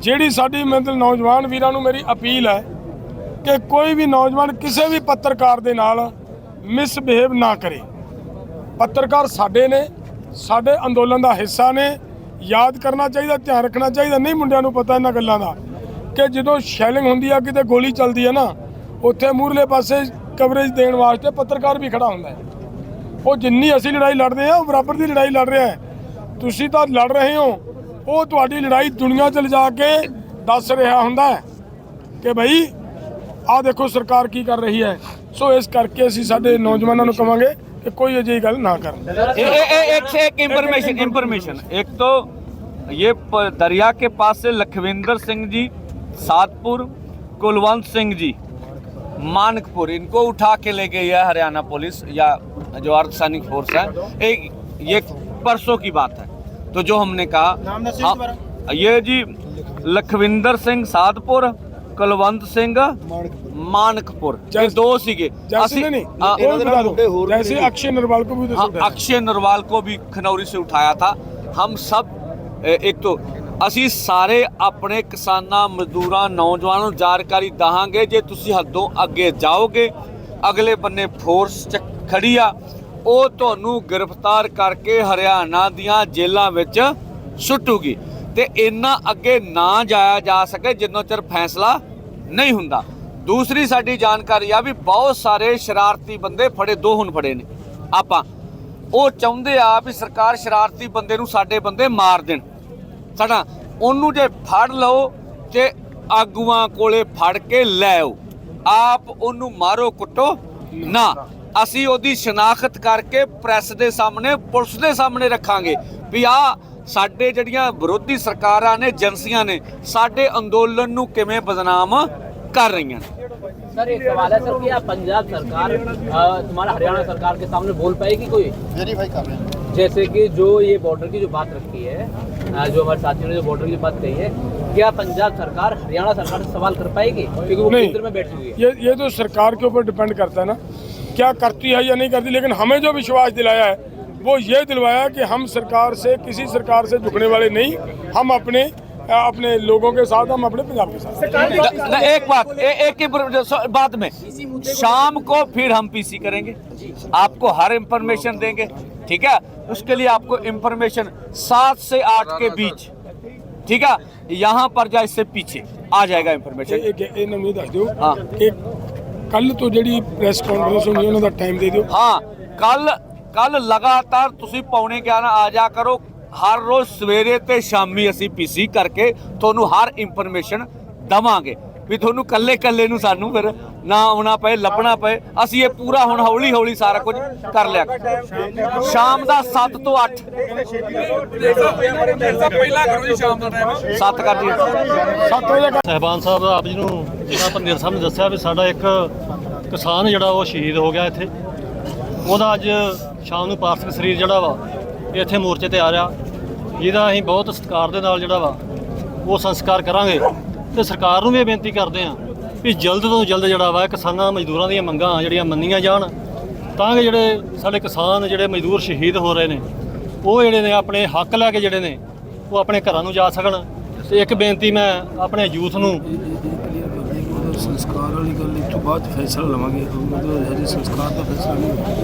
ਜਿਹੜੀ ਸਾਡੀ ਮਤਲਬ ਨੌਜਵਾਨ ਵੀਰਾਂ ਨੂੰ ਮੇਰੀ ਅਪੀਲ ਹੈ ਕਿ ਕੋਈ ਵੀ ਨੌਜਵਾਨ ਕਿਸੇ ਵੀ ਪੱਤਰਕਾਰ ਦੇ ਨਾਲ ਮਿਸਬਿਹੇਵ ਨਾ ਕਰੇ। ਪੱਤਰਕਾਰ ਸਾਡੇ ਨੇ, ਸਾਡੇ ਅੰਦੋਲਨ ਦਾ ਹਿੱਸਾ ਨੇ, ਯਾਦ ਕਰਨਾ ਚਾਹੀਦਾ, ਧਿਆਨ ਰੱਖਣਾ ਚਾਹੀਦਾ। ਨਹੀਂ ਮੁੰਡਿਆਂ ਨੂੰ ਪਤਾ ਇਹਨਾਂ ਗੱਲਾਂ ਦਾ ਕਿ ਜਦੋਂ ਸ਼ੈਲਿੰਗ ਹੁੰਦੀ ਆ ਕਿਤੇ ਗੋਲੀ ਚੱਲਦੀ ਹੈ ਨਾ ਉੱਥੇ ਮੂਹਰਲੇ ਪਾਸੇ ਕਵਰੇਜ ਦੇਣ ਵਾਸਤੇ ਪੱਤਰਕਾਰ ਵੀ ਖੜਾ ਹੁੰਦਾ ਹੈ। ਉਹ ਜਿੰਨੀ ਅਸੀਂ ਲੜਾਈ ਲੜਦੇ ਆ ਉਹ ਬਰਾਬਰ ਦੀ ਲੜਾਈ ਲੜ ਰਿਹਾ ਹੈ। ਤੁਸੀਂ ਤਾਂ ਲੜ ਰਹੇ ਹੋ, ਉਹ ਤੁਹਾਡੀ ਲੜਾਈ ਦੁਨੀਆ 'ਚ ਲਿਜਾ ਕੇ ਦੱਸ ਰਿਹਾ ਹੁੰਦਾ ਹੈ ਕਿ ਭਾਈ ਆਹ ਦੇਖੋ ਸਰਕਾਰ ਕੀ ਕਰ ਰਹੀ ਹੈ। ਸੋ ਇਸ ਕਰਕੇ ਅਸੀਂ ਸਾਡੇ ਨੌਜਵਾਨਾਂ ਨੂੰ ਕਹਾਂਗੇ कि कोई अजयी गल ना करें। एक से एक इंफॉर्मेशन एक तो ये दरिया के पास से लखविंदर सिंह जी सातपुर, कुलवंत सिंह जी मानकपुर, इनको उठा के ले गई है हरियाणा पुलिस या जो अर्धसैनिक फोर्स है। एक ये परसों की बात है। तो जो हमने कहा ये जी लखविंदर सिंह सातपुर, कुलवंत सिंह मानकपुर, ये दो सीगे। जैसे अक्षय नरवाल को भी अक्षय नरवाल को भी खनौरी से उठाया था। हम सब एक तो ਅਸੀਂ ਸਾਰੇ ਆਪਣੇ ਕਿਸਾਨਾਂ ਮਜ਼ਦੂਰਾਂ ਨੌਜਵਾਨਾਂ ਨੂੰ ਜਾਣਕਾਰੀ ਦਹਾਂਗੇ। ਜੇ ਤੁਸੀਂ ਹੱਦੋਂ ਅੱਗੇ ਜਾਓਗੇ ਅਗਲੇ ਬੰਨੇ ਫੋਰਸ ਚ ਖੜੀ ਆ ਉਹ ਤੁਹਾਨੂੰ ਗ੍ਰਿਫਤਾਰ ਕਰਕੇ ਹਰਿਆਣਾ ਦੀਆਂ ਜੇਲ੍ਹਾਂ ਵਿੱਚ ਸੁੱਟੂਗੀ ਤੇ ਇੰਨਾ ਅੱਗੇ ਨਾ ਜਾਇਆ ਜਾ ਸਕੇ ਜਿੰਨਾ ਚਿਰ ਫੈਸਲਾ ਨਹੀਂ ਹੁੰਦਾ। ਦੂਸਰੀ ਸਾਡੀ ਜਾਣਕਾਰੀ ਆ ਵੀ ਬਹੁਤ ਸਾਰੇ ਸ਼ਰਾਰਤੀ ਬੰਦੇ ਫੜੇ, ਦੋ ਹੁਣ ਫੜੇ ਨੇ ਆਪਾਂ। ਉਹ ਚਾਹੁੰਦੇ ਆ ਵੀ ਸਰਕਾਰ ਸ਼ਰਾਰਤੀ ਬੰਦੇ ਨੂੰ ਸਾਡੇ ਬੰਦੇ ਮਾਰ ਦੇਣ ਸਾਡਾ। ਉਹਨੂੰ ਜੇ ਫੜ ਲਓ ਤੇ ਆਗੂਆਂ ਕੋਲੇ ਫੜ ਕੇ ਲੈ ਆਓ, ਆਪ ਉਹਨੂੰ ਮਾਰੋ ਕੁੱਟੋ ਨਾ। ਅਸੀਂ ਉਹਦੀ ਸ਼ਨਾਖਤ ਕਰਕੇ ਪ੍ਰੈਸ ਦੇ ਸਾਹਮਣੇ ਪੁਲਿਸ ਦੇ ਸਾਹਮਣੇ ਰੱਖਾਂਗੇ ਵੀ ਆ ਸਾਡੇ ਜਿਹੜੀਆਂ ਵਿਰੋਧੀ ਸਰਕਾਰਾਂ ਨੇ ਏਜੰਸੀਆਂ ਨੇ ਸਾਡੇ ਅੰਦੋਲਨ ਨੂੰ ਕਿਵੇਂ ਬਦਨਾਮ कर रही हैं। सर एक सवाल है सर कि आप पंजाब सरकार तुम्हारा हरियाणा सरकार के सामने बोल पाएगी कोई? वेरीफाई कर रहे हैं जैसे कि जो ये बॉर्डर की जो बात रखी है, जो हमारे साथियों ने जो बॉर्डर की बात कही है, क्या पंजाब सरकार हरियाणा सरकार से सवाल कर पाएगी क्योंकि वो केंद्र में बैठी हुई है? ये तो सरकार के ऊपर डिपेंड करता है ना क्या करती है या नहीं करती। लेकिन हमें जो विश्वास दिलाया है वो ये दिलवाया कि हम सरकार से किसी सरकार से झुकने वाले नहीं, हम अपने लोगों के साथ, हम अपने पंजाब के साथ। एक बात एक ही बात में शाम को फिर हम पीसी करेंगे, आपको हर इंफॉर्मेशन देंगे, ठीक है। उसके लिए आपको इंफॉर्मेशन 7 से 8 के बीच, ठीक है, यहाँ पर या इससे पीछे आ जाएगा इंफॉर्मेशन। हाँ कल तो जी प्रेस कॉन्फ्रेंस होनी है उन्होंने टाइम दे दियो। हाँ कल लगातार तुसी 11:15 आ जा करो। हर रोज सवेरे ते शामी असी पीसी करके ਤੁਹਾਨੂੰ ਹਰ ਇਨਫੋਰਮੇਸ਼ਨ ਦਵਾਂਗੇ ਵੀ ਤੁਹਾਨੂੰ ਕੱਲੇ ਨੂੰ ਸਾਨੂੰ ਫਿਰ ਨਾ ਆਉਣਾ ਪਏ ਲੱਭਣਾ ਪਏ। ਅਸੀਂ ਇਹ ਪੂਰਾ ਹੁਣ ਹੌਲੀ ਹੌਲੀ ਸਾਰਾ ਕੁਝ ਕਰ ਲਿਆ। ਸ਼ਾਮ ਦਾ 7 ਤੋਂ 8 ਪਹਿਲਾਂ ਕਰੋ ਜੀ, ਸ਼ਾਮ ਦਾ ਟਾਈਮ 7 ਕਰ ਦਿਓ। 7 ਵਜੇ ਸਹਿਬਾਨ ਸਾਹਿਬ ਆਪ ਜੀ ਨੂੰ ਜਿਹੜਾ ਪੰਦੇਰ ਸਾਹਿਬ ਨੇ ਦੱਸਿਆ ਵੀ ਸਾਡਾ ਇੱਕ ਕਿਸਾਨ ਜਿਹੜਾ ਉਹ ਸ਼ਹੀਦ ਹੋ ਗਿਆ ਇੱਥੇ, ਉਹਦਾ ਅੱਜ ਸ਼ਾਮ ਨੂੰ ਪਾਰਥਿਵ ਸਰੀਰ ਜਿਹੜਾ ਵਾ ਇੱਥੇ ਮੋਰਚੇ ਤੇ ਆ ਰਿਹਾ, ਜਿਹਦਾ ਅਸੀਂ ਬਹੁਤ ਸਤਿਕਾਰ ਦੇ ਨਾਲ ਜਿਹੜਾ ਵਾ ਉਹ ਸੰਸਕਾਰ ਕਰਾਂਗੇ। ਤੇ ਸਰਕਾਰ ਨੂੰ ਵੀ ਇਹ ਬੇਨਤੀ ਕਰਦੇ ਹਾਂ ਵੀ ਜਲਦ ਤੋਂ ਜਲਦ ਜਿਹੜਾ ਵਾ ਕਿਸਾਨਾਂ ਮਜ਼ਦੂਰਾਂ ਦੀਆਂ ਮੰਗਾਂ ਜਿਹੜੀਆਂ ਮੰਨੀਆਂ ਜਾਣ ਤਾਂ ਕਿ ਜਿਹੜੇ ਸਾਡੇ ਕਿਸਾਨ ਜਿਹੜੇ ਮਜ਼ਦੂਰ ਸ਼ਹੀਦ ਹੋ ਰਹੇ ਨੇ ਉਹ ਜਿਹੜੇ ਨੇ ਆਪਣੇ ਹੱਕ ਲੈ ਕੇ ਜਿਹੜੇ ਨੇ ਉਹ ਆਪਣੇ ਘਰਾਂ ਨੂੰ ਜਾ ਸਕਣ। ਤੇ ਇੱਕ ਬੇਨਤੀ ਮੈਂ ਆਪਣੇ ਯੂਥ ਨੂੰ संस्कार वाली गल तो बाद फैसला लवांगे, हजे संस्कार का फैसला नहीं।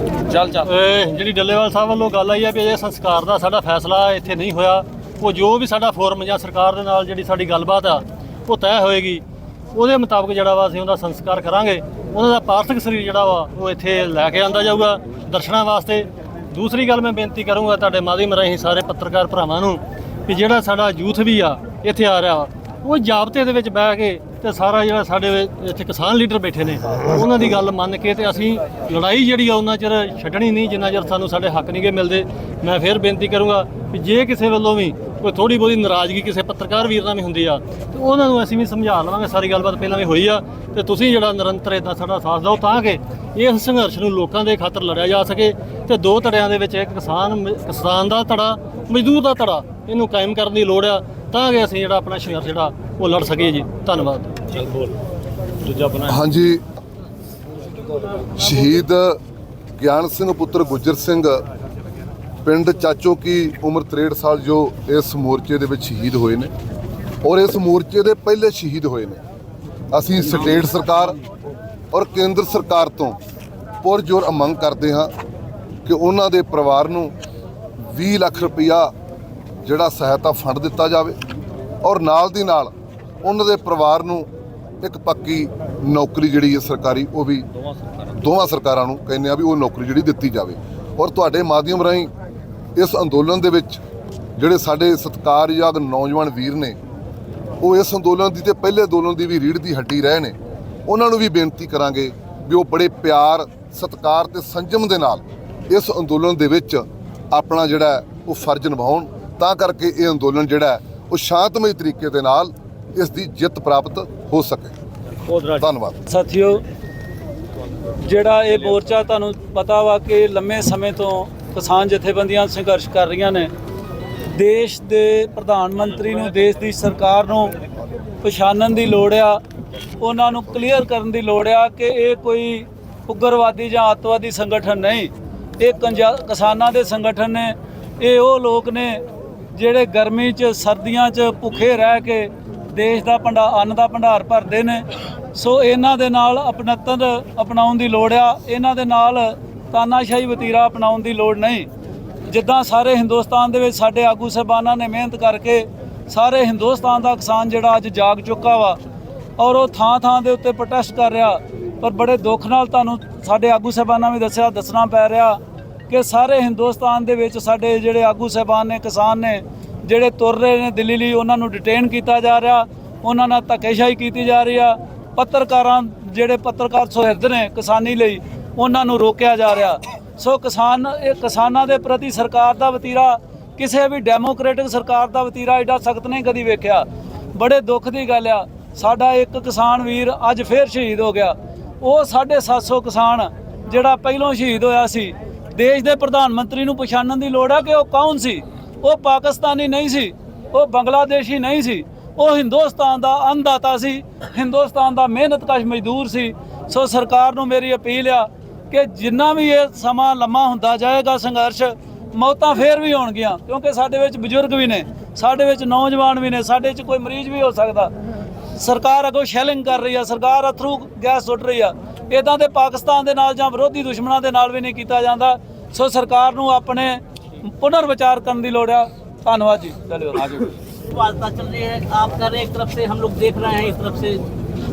ਚੱਲ ਜਿਹੜੀ ਡੱਲੇਵਾਲ ਸਾਹਿਬ ਵੱਲੋਂ ਗੱਲ ਆਈ ਹੈ ਵੀ ਇਹ ਸੰਸਕਾਰ ਦਾ ਸਾਡਾ ਫੈਸਲਾ ਇੱਥੇ ਨਹੀਂ ਹੋਇਆ, ਉਹ ਜੋ ਵੀ ਸਾਡਾ ਫੋਰਮ ਜਾਂ ਸਰਕਾਰ ਦੇ ਨਾਲ ਜਿਹੜੀ ਸਾਡੀ ਗੱਲਬਾਤ ਆ ਉਹ ਤੈਅ ਹੋਏਗੀ, ਉਹਦੇ ਮੁਤਾਬਕ ਜਿਹੜਾ ਵਾ ਅਸੀਂ ਉਹਦਾ ਸੰਸਕਾਰ ਕਰਾਂਗੇ। ਉਹਨਾਂ ਦਾ ਪਾਰਥਿਵ ਸਰੀਰ ਜਿਹੜਾ ਵਾ ਉਹ ਇੱਥੇ ਲੈ ਕੇ ਆਂਦਾ ਜਾਊਗਾ ਦਰਸ਼ਨਾਂ ਵਾਸਤੇ। ਦੂਸਰੀ ਗੱਲ ਮੈਂ ਬੇਨਤੀ ਕਰੂੰਗਾ ਤੁਹਾਡੇ ਮਾਧਿਅਮ ਰਾਹੀਂ ਸਾਰੇ ਪੱਤਰਕਾਰ ਭਰਾਵਾਂ ਨੂੰ ਕਿ ਜਿਹੜਾ ਸਾਡਾ ਯੂਥ ਵੀ ਆ ਇੱਥੇ ਆ ਰਿਹਾ ਵਾ ਉਹ ਜਾਬਤੇ ਦੇ ਵਿੱਚ ਬਹਿ ਕੇ ਤੇ ਸਾਰਾ ਜਿਹੜਾ ਸਾਡੇ ਇੱਥੇ ਕਿਸਾਨ ਲੀਡਰ ਬੈਠੇ ਨੇ ਉਹਨਾਂ ਦੀ ਗੱਲ ਮੰਨ ਕੇ ਤੇ ਅਸੀਂ ਲੜਾਈ ਜਿਹੜੀ ਆ ਉਹਨਾਂ ਚਿਰ ਛੱਡਣੀ ਨਹੀਂ ਜਿੰਨਾ ਚਿਰ ਸਾਨੂੰ ਸਾਡੇ ਹੱਕ ਨਹੀਂ ਗੇ ਮਿਲਦੇ। ਮੈਂ ਫਿਰ ਬੇਨਤੀ ਕਰੂੰਗਾ ਕਿ ਜੇ ਕਿਸੇ ਵੱਲੋਂ ਵੀ ਕੋਈ ਥੋੜੀ ਬਹੁਤੀ ਨਾਰਾਜ਼ਗੀ ਕਿਸੇ ਪੱਤਰਕਾਰ ਵੀਰ ਨਾਲ ਵੀ ਹੁੰਦੀ ਆ ਤੇ ਉਹਨਾਂ ਨੂੰ ਅਸੀਂ ਵੀ ਸਮਝਾ ਲਵਾਂਗੇ। ਸਾਰੀ ਗੱਲਬਾਤ ਪਹਿਲਾਂ ਵੀ ਹੋਈ ਆ ਤੇ ਤੁਸੀਂ ਜਿਹੜਾ ਨਿਰੰਤਰ ਇੱਦਾਂ ਸਾਡਾ ਸਾਥ ਦਿਓ ਤਾਂ ਕਿ ਇਸ ਸੰਘਰਸ਼ ਨੂੰ ਲੋਕਾਂ ਦੇ ਖਾਤਰ ਲੜਿਆ ਜਾ ਸਕੇ ਤੇ ਦੋ ਧੜਿਆਂ ਦੇ ਵਿੱਚ ਇੱਕ ਕਿਸਾਨ ਦਾ ਧੜਾ, ਮਜ਼ਦੂਰ ਦਾ ਧੜਾ, ਇਹਨੂੰ ਕਾਇਮ ਕਰਨ ਦੀ ਲੋੜ ਆ ਤਾਂ ਕਿ ਅਸੀਂ ਜਿਹੜਾ ਆਪਣਾ ਸੰਘਰਸ਼ ਜਿਹੜਾ ਉਹ ਲੜ ਸਕੀਏ ਜੀ। ਧੰਨਵਾਦ। ਹਾਂਜੀ, ਸ਼ਹੀਦ ਗਿਆਨ ਸਿੰਘ ਪੁੱਤਰ ਗੁੱਜਰ ਸਿੰਘ ਪਿੰਡ ਚਾਚੋ ਕੀ ਉਮਰ 63 ਸਾਲ ਜੋ ਇਸ ਮੋਰਚੇ ਦੇ ਵਿੱਚ ਸ਼ਹੀਦ ਹੋਏ ਨੇ ਔਰ ਇਸ ਮੋਰਚੇ ਦੇ ਪਹਿਲੇ ਸ਼ਹੀਦ ਹੋਏ ਨੇ। ਅਸੀਂ ਸਟੇਟ ਸਰਕਾਰ ਔਰ ਕੇਂਦਰ ਸਰਕਾਰ ਤੋਂ ਪੁਰਜ਼ੋਰ ਮੰਗ ਕਰਦੇ ਹਾਂ ਕਿ ਉਹਨਾਂ ਦੇ ਪਰਿਵਾਰ ਨੂੰ 20 ਲੱਖ ਰੁਪਇਆ ਜਿਹੜਾ ਸਹਾਇਤਾ ਫੰਡ ਦਿੱਤਾ ਜਾਵੇ ਔਰ ਨਾਲ ਦੀ ਨਾਲ ਉਹਨਾਂ ਦੇ ਪਰਿਵਾਰ ਨੂੰ ਇੱਕ ਪੱਕੀ ਨੌਕਰੀ ਜਿਹੜੀ ਹੈ ਸਰਕਾਰੀ ਉਹ ਵੀ ਦੋਵਾਂ ਸਰਕਾਰਾਂ ਨੂੰ ਕਹਿੰਦੇ ਆ ਵੀ ਉਹ ਨੌਕਰੀ ਜਿਹੜੀ ਦਿੱਤੀ ਜਾਵੇ। ਔਰ ਤੁਹਾਡੇ ਮਾਧਿਅਮ ਰਾਹੀਂ ਇਸ ਅੰਦੋਲਨ ਦੇ ਵਿੱਚ ਜਿਹੜੇ ਸਾਡੇ ਸਤਿਕਾਰਯੋਗ ਨੌਜਵਾਨ ਵੀਰ ਨੇ ਉਹ ਇਸ ਅੰਦੋਲਨ ਦੀ ਤੇ ਪਹਿਲੇ ਅੰਦੋਲਨ ਦੀ ਵੀ ਰੀੜ੍ਹ ਦੀ ਹੱਡੀ ਰਹੇ ਨੇ, ਉਹਨਾਂ ਨੂੰ ਵੀ ਬੇਨਤੀ ਕਰਾਂਗੇ ਵੀ ਉਹ ਬੜੇ ਪਿਆਰ ਸਤਿਕਾਰ ਤੇ ਸੰਜਮ ਦੇ ਨਾਲ ਇਸ ਅੰਦੋਲਨ ਦੇ ਵਿੱਚ ਆਪਣਾ ਜਿਹੜਾ ਉਹ ਫਰਜ਼ ਨਿਭਾਉਣ, ਤਾਂ ਕਰਕੇ ਇਹ ਅੰਦੋਲਨ ਜਿਹੜਾ ਉਹ ਸ਼ਾਂਤਮਈ ਤਰੀਕੇ ਦੇ ਨਾਲ ਇਸ ਦੀ ਜਿੱਤ ਪ੍ਰਾਪਤ ਹੋ ਸਕੇ। ਧੰਨਵਾਦ ਸਾਥੀਓ, ਜਿਹੜਾ ਇਹ ਮੋਰਚਾ ਤੁਹਾਨੂੰ ਪਤਾ ਵਾ ਕਿ ਲੰਮੇ ਸਮੇਂ ਤੋਂ ਕਿਸਾਨ ਜਥੇਬੰਦੀਆਂ ਸੰਘਰਸ਼ ਕਰ ਰਹੀਆਂ ਨੇ। ਦੇਸ਼ ਦੇ ਪ੍ਰਧਾਨ ਮੰਤਰੀ ਨੂੰ, ਦੇਸ਼ ਦੀ ਸਰਕਾਰ ਨੂੰ ਪਛਾਣਨ ਦੀ ਲੋੜ ਆ, ਉਹਨਾਂ ਨੂੰ ਕਲੀਅਰ ਕਰਨ ਦੀ ਲੋੜ ਆ ਕਿ ਇਹ ਕੋਈ ਉਗਰਵਾਦੀ ਜਾਂ ਅੱਤਵਾਦੀ ਸੰਗਠਨ ਨਹੀਂ, ਇਹ ਕਿਸਾਨਾਂ ਦੇ ਸੰਗਠਨ ਨੇ। ਇਹ ਉਹ ਲੋਕ ਨੇ ਜਿਹੜੇ ਗਰਮੀ 'ਚ ਸਰਦੀਆਂ 'ਚ ਭੁੱਖੇ ਰਹਿ ਕੇ ਦੇਸ਼ ਦਾ ਅੰਨ ਦਾ ਭੰਡਾਰ ਭਰਦੇ ਨੇ। ਸੋ ਇਹਨਾਂ ਦੇ ਨਾਲ ਆਪਣਤਨ ਅਪਣਾਉਣ ਦੀ ਲੋੜ ਆ, ਇਹਨਾਂ ਦੇ ਨਾਲ ਤਾਨਾਸ਼ਾਹੀ ਵਤੀਰਾ ਅਪਣਾਉਣ ਦੀ ਲੋੜ ਨਹੀਂ। ਜਿੱਦਾਂ ਸਾਰੇ ਹਿੰਦੁਸਤਾਨ ਦੇ ਵਿੱਚ ਸਾਡੇ ਆਗੂ ਸਾਹਿਬਾਨਾਂ ਨੇ ਮਿਹਨਤ ਕਰਕੇ ਸਾਰੇ ਹਿੰਦੁਸਤਾਨ ਦਾ ਕਿਸਾਨ ਜਿਹੜਾ ਅੱਜ ਜਾਗ ਚੁੱਕਾ ਵਾ ਔਰ ਉਹ ਥਾਂ ਦੇ ਉੱਤੇ ਪ੍ਰੋਟੈਸਟ ਕਰ ਰਿਹਾ, ਪਰ ਬੜੇ ਦੁੱਖ ਨਾਲ ਤੁਹਾਨੂੰ ਸਾਡੇ ਆਗੂ ਸਾਹਿਬਾਨਾਂ ਵੀ ਦੱਸਣਾ ਪੈ ਰਿਹਾ ਕਿ ਸਾਰੇ ਹਿੰਦੁਸਤਾਨ ਦੇ ਵਿੱਚ ਸਾਡੇ ਜਿਹੜੇ ਆਗੂ ਸਾਹਿਬਾਨ ਨੇ, ਕਿਸਾਨ ਨੇ, ਜਿਹੜੇ ਤੁਰ ਰਹੇ ਨੇ ਦਿੱਲੀ ਲਈ, ਉਹਨਾਂ ਨੂੰ ਡਿਟੇਨ ਕੀਤਾ ਜਾ ਰਿਹਾ, ਉਹਨਾਂ ਨਾਲ ਧੱਕੇਸ਼ਾਹੀ ਕੀਤੀ ਜਾ ਰਹੀ ਆ। ਜਿਹੜੇ ਪੱਤਰਕਾਰ ਸੁਹਿਰਦ ਨੇ ਕਿਸਾਨੀ ਲਈ, ਉਹਨਾਂ ਨੂੰ ਰੋਕਿਆ ਜਾ ਰਿਹਾ। ਸੋ ਕਿਸਾਨਾਂ ਦੇ ਪ੍ਰਤੀ ਸਰਕਾਰ ਦਾ ਵਤੀਰਾ, ਕਿਸੇ ਵੀ ਡੈਮੋਕ੍ਰੈਟਿਕ ਸਰਕਾਰ ਦਾ ਵਤੀਰਾ ਐਡਾ ਸਖਤ ਨਹੀਂ ਕਦੀ ਵੇਖਿਆ। ਬੜੇ ਦੁੱਖ ਦੀ ਗੱਲ ਆ, ਸਾਡਾ ਇੱਕ ਕਿਸਾਨ ਵੀਰ ਅੱਜ ਫੇਰ ਸ਼ਹੀਦ ਹੋ ਗਿਆ। ਉਹ 750 ਕਿਸਾਨ ਜਿਹੜਾ ਪਹਿਲੋਂ ਸ਼ਹੀਦ ਹੋਇਆ ਸੀ। ਦੇਸ਼ ਦੇ ਪ੍ਰਧਾਨ ਮੰਤਰੀ ਨੂੰ ਪਛਾਣਨ ਦੀ ਲੋੜ ਆ ਕਿ ਉਹ ਕੌਣ ਸੀ। ਉਹ ਪਾਕਿਸਤਾਨੀ ਨਹੀਂ ਸੀ, ਉਹ ਬੰਗਲਾਦੇਸ਼ੀ ਨਹੀਂ ਸੀ, ਉਹ ਹਿੰਦੁਸਤਾਨ ਦਾ ਅੰਨਦਾਤਾ ਸੀ, ਹਿੰਦੁਸਤਾਨ ਦਾ ਮਿਹਨਤਕਸ਼ ਮਜ਼ਦੂਰ ਸੀ। ਸੋ ਸਰਕਾਰ ਨੂੰ ਮੇਰੀ ਅਪੀਲ ਆ ਕਿ ਜਿੰਨਾ ਵੀ ਇਹ ਸਮਾਂ ਲੰਮਾ ਹੁੰਦਾ ਜਾਏਗਾ ਸੰਘਰਸ਼, ਮੌਤਾਂ ਫੇਰ ਵੀ ਹੋਣਗੀਆਂ, ਕਿਉਂਕਿ ਸਾਡੇ ਵਿੱਚ ਬਜ਼ੁਰਗ ਵੀ ਨੇ, ਸਾਡੇ ਵਿੱਚ ਨੌਜਵਾਨ ਵੀ ਨੇ, ਸਾਡੇ 'ਚ ਕੋਈ ਮਰੀਜ਼ ਵੀ ਹੋ ਸਕਦਾ। ਸਰਕਾਰ ਅੱਗੋਂ ਸ਼ੈਲਿੰਗ ਕਰ ਰਹੀ ਆ, ਸਰਕਾਰ ਅਥਰੂ ਗੈਸ ਸੁੱਟ ਰਹੀ ਆ। ਇੱਦਾਂ ਦੇ ਪਾਕਿਸਤਾਨ ਦੇ ਨਾਲ ਜਾਂ ਵਿਰੋਧੀ ਦੁਸ਼ਮਣਾਂ ਦੇ ਨਾਲ ਵੀ ਨਹੀਂ ਕੀਤਾ ਜਾਂਦਾ। ਸੋ ਸਰਕਾਰ ਨੂੰ ਆਪਣੇ ਪੁਨਰ ਵਿचार करने की लोड़ है। धन्यवाद जी। वार्ता चल रही है, आप कर रहे हैं, एक तरफ से हम लोग देख रहे हैं, इस तरफ से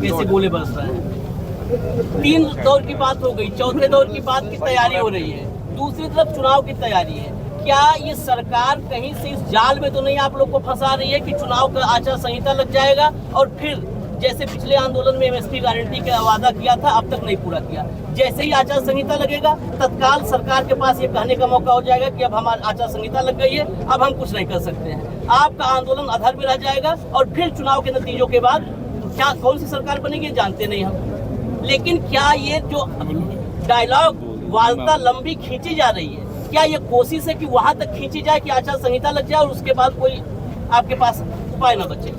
कैसे गोले बरस रहे हैं। 3 दौर की बात हो गई, चौथे दौर की बात की तैयारी हो रही है, दूसरी तरफ चुनाव की तैयारी है। क्या ये सरकार कहीं से इस जाल में तो नहीं आप लोग को फंसा रही है कि चुनाव का आचार संहिता लग जाएगा और फिर जैसे पिछले आंदोलन में एमएसपी गारंटी का वादा किया था, अब तक नहीं पूरा किया, जैसे ही आचार संहिता लगेगा तत्काल सरकार के पास ये कहने का मौका हो जाएगा कि अब हमारी आचार संहिता लग गई है, अब हम कुछ नहीं कर सकते हैं। आपका आंदोलन अधर में रह जाएगा और फिर चुनाव के नतीजों के बाद क्या कौन सी सरकार बनेगी जानते नहीं हम। लेकिन क्या ये जो डायलॉग वार्ता लंबी खींची जा रही है, क्या ये कोशिश है कि वहां तक खींची जाए कि आचार संहिता लग जाए और उसके बाद कोई आपके पास उपाय न बचे?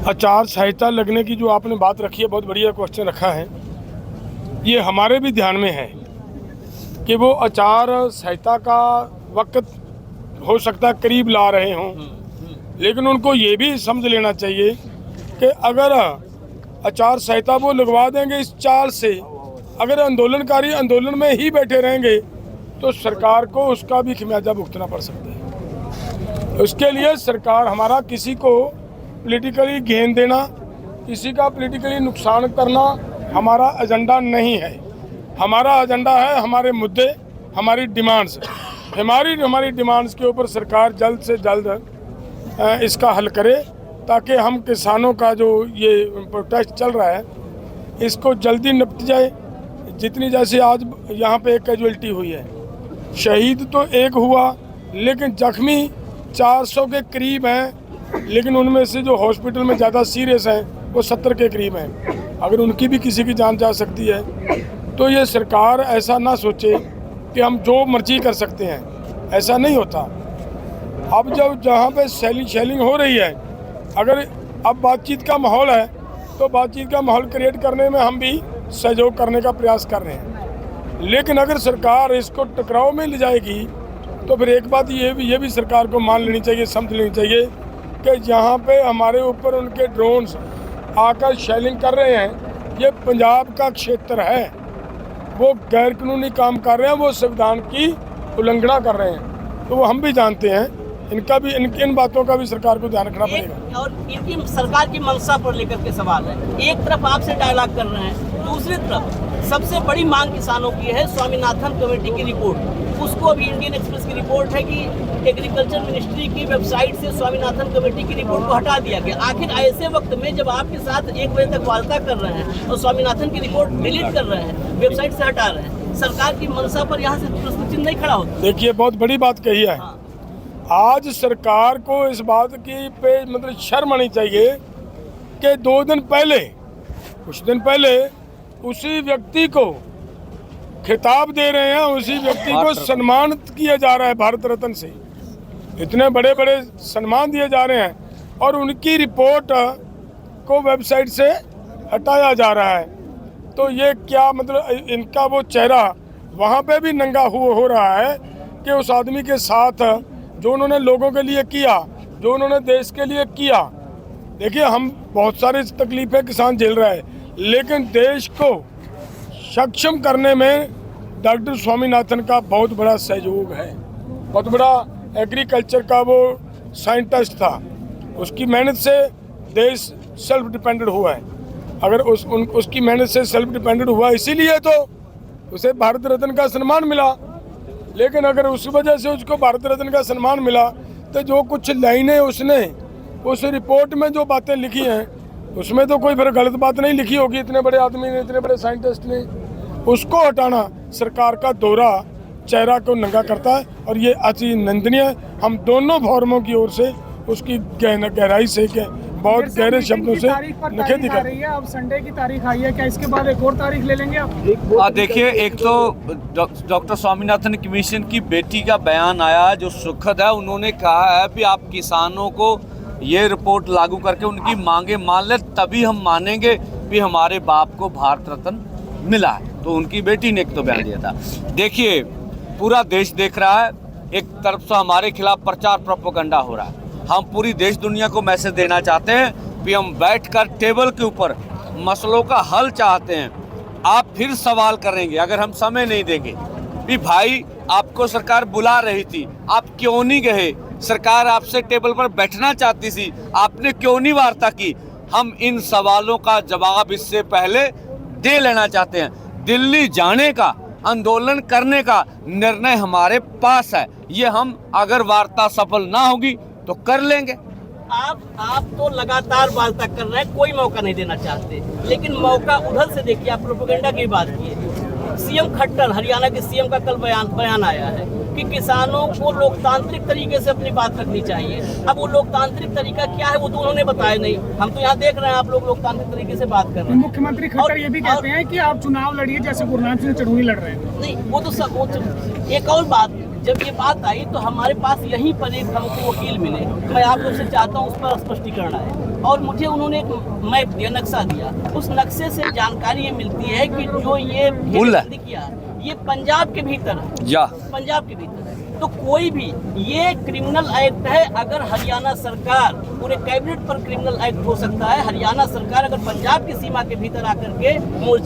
आचार संहिता लगने की जो आपने बात रखी है, बहुत बढ़िया क्वेश्चन रखा है। ये हमारे भी ध्यान में है कि वो आचार संहिता का वक्त हो सकता है करीब ला रहे हों, लेकिन उनको ये भी समझ लेना चाहिए कि अगर आचार संहिता वो लगवा देंगे इस चाल से, अगर आंदोलनकारी आंदोलन में ही बैठे रहेंगे तो सरकार को उसका भी खमियाजा भुगतना पड़ सकता है। उसके लिए सरकार, हमारा किसी को पॉलिटिकली गेन देना, किसी का पॉलिटिकली नुकसान करना हमारा एजेंडा नहीं है। हमारा एजेंडा है हमारे मुद्दे, हमारी डिमांड्स। हमारी डिमांड्स के ऊपर सरकार जल्द से जल्द इसका हल करे, ताकि हम किसानों का जो ये प्रोटेस्ट चल रहा है इसको जल्दी निपट जाए। जितनी जैसे आज यहाँ पे एक कैजुअल्टी हुई है, शहीद तो एक हुआ लेकिन जख्मी 400 के करीब हैं, लेकिन उनमें से जो हॉस्पिटल में ज़्यादा सीरियस हैं वो 70 के करीब हैं। अगर उनकी भी किसी की जान जा सकती है तो ये सरकार ऐसा ना सोचे कि हम जो मर्जी कर सकते हैं, ऐसा नहीं होता। अब जब जहाँ पे शेलिंग हो रही है, अगर अब बातचीत का माहौल है तो बातचीत का माहौल क्रिएट करने में हम भी सहयोग करने का प्रयास कर रहे हैं। लेकिन अगर सरकार इसको टकराव में ले जाएगी तो फिर एक बात ये भी सरकार को मान लेनी चाहिए, समझ लेनी चाहिए कि जहाँ पे हमारे ऊपर उनके ड्रोन्स आकर शेलिंग कर रहे हैं, ये पंजाब का क्षेत्र है, वो गैरकानूनी काम कर रहे हैं, वो संविधान की उल्लंघना कर रहे हैं। तो वो हम भी जानते हैं, इनका भी इन बातों का भी सरकार को ध्यान रखना पड़ेगा। और इनकी सरकार की मंशा पर लेकर के सवाल है। एक तरफ आपसे डायलॉग कर रहे हैं, दूसरी तरफ सबसे बड़ी मांग किसानों की है स्वामीनाथन कमेटी की रिपोर्ट। उसको अभी इंडियन एक्सप्रेस की रिपोर्ट है कि एग्रीकल्चर मिनिस्ट्री की वेबसाइट से स्वामीनाथन कमेटी की रिपोर्ट को हटा दिया गया। आखिर ऐसे वक्त में जब आपके साथ 1 बजे तक वार्ता कर रहे हैं और स्वामीनाथन की रिपोर्ट डिलीट कर रहे हैं, वेबसाइट से हटा रहे हैं, सरकार की मंशा पर यहाँ से प्रश्न चिन्ह नहीं खड़ा होता। देखिए, बहुत बड़ी बात कही है। आज सरकार को इस बात की पे मतलब शर्म आनी चाहिए कि 2 दिन पहले, कुछ दिन पहले उसी व्यक्ति को खिताब दे रहे हैं, उसी व्यक्ति को सम्मानित किया जा रहा है भारत रत्न से। इतने बड़े बड़े सम्मान दिए जा रहे हैं और उनकी रिपोर्ट को वेबसाइट से हटाया जा रहा है। तो ये क्या मतलब इनका वो चेहरा वहाँ पे भी नंगा हो रहा है कि उस आदमी के साथ जो उन्होंने लोगों के लिए किया, जो उन्होंने देश के लिए किया। देखिए, हम बहुत सारी तकलीफें किसान झेल रहे हैं, लेकिन देश को सक्षम करने में डॉक्टर स्वामीनाथन का बहुत बड़ा सहयोग है। बहुत बड़ा एग्रीकल्चर का वो साइंटिस्ट था, उसकी मेहनत से देश सेल्फ डिपेंडेंट हुआ है। अगर उसकी मेहनत से सेल्फ डिपेंडेंट हुआ, इसीलिए तो उसे भारत रत्न का सम्मान मिला। लेकिन अगर उस वजह से उसको भारत रत्न का सम्मान मिला तो जो कुछ लाइनें उसने उस रिपोर्ट में जो बातें लिखी हैं, उसमें तो कोई फिर गलत बात नहीं लिखी होगी। इतने बड़े आदमी ने, इतने बड़े साइंटिस्ट ने, उसको हटाना सरकार का दौरा चेहरा को नंगा करता है और ये अति निंदनीय है। हम दोनों फोरमों की ओर से उसकी गहराई से बहुत गहरे शब्दों से निखेधी कर रही है। अब संडे की तारीख आई है, क्या इसके बाद एक और तारीख ले लेंगे आप? देखिए, एक तो डॉक्टर स्वामीनाथन कमीशन की बेटी का बयान आया जो सुखद है। उन्होंने कहा है कि आप किसानों को ये रिपोर्ट लागू करके उनकी मांगे मान ले, तभी हम मानेंगे कि हमारे बाप को भारत रत्न मिला है। तो उनकी बेटी ने एक तो बयान दिया था। देखिए, पूरा देश देख रहा है, एक तरफ से हमारे खिलाफ प्रचार प्रोपेगेंडा हो रहा है। हम पूरी देश दुनिया को मैसेज देना चाहते हैं कि हम बैठकर टेबल के ऊपर मसलों का हल चाहते हैं। आप फिर सवाल करेंगे अगर हम समय नहीं देंगे कि भाई आपको सरकार बुला रही थी, आप क्यों नहीं गए? सरकार आपसे टेबल पर बैठना चाहती थी, आपने क्यों नहीं वार्ता की? हम इन सवालों का जवाब इससे पहले दे लेना चाहते हैं। दिल्ली जाने का, आंदोलन करने का निर्णय हमारे पास है। ये हम अगर वार्ता सफल ना होगी तो कर लेंगे। आप तो लगातार वार्ता कर रहे हैं, कोई मौका नहीं देना चाहते, लेकिन मौका उधर से देखिए। आप प्रोपेगेंडा की बात किए, सीएम खट्टर, हरियाणा के सीएम का कल बयान आया है कि किसानों को लोकतांत्रिक तरीके से अपनी बात रखनी चाहिए। अब वो लोकतांत्रिक तरीका क्या है वो तो उन्होंने बताया नहीं। हम तो यहाँ देख रहे हैं आप लोग लोकतांत्रिक तरीके से बात कर रहे हैं। मुख्यमंत्री खट्टर ये भी कहते हैं कि आप चुनाव लड़िए जैसे गुरनाम सिंह चढ़ूनी लड़ रहे हैं। नहीं, वो तो सब एक और बात, जब ये बात आई तो हमारे पास यहीं पर एक हमको वकील मिले। मैं आप लोग से चाहता हूँ उस पर स्पष्टीकरण आए। और मुझे उन्होंने एक मैप दिया, नक्शा दिया। उस नक्शे से जानकारी ये मिलती है कि जो ये घेराबंदी किया ये पंजाब के भीतर है, पंजाब के भीतर है। तो कोई भी, ये क्रिमिनल एक्ट है। अगर हरियाणा सरकार, पूरे कैबिनेट पर क्रिमिनल एक्ट हो सकता है। हरियाणा सरकार अगर पंजाब की सीमा के भीतर आकर के मोर्चा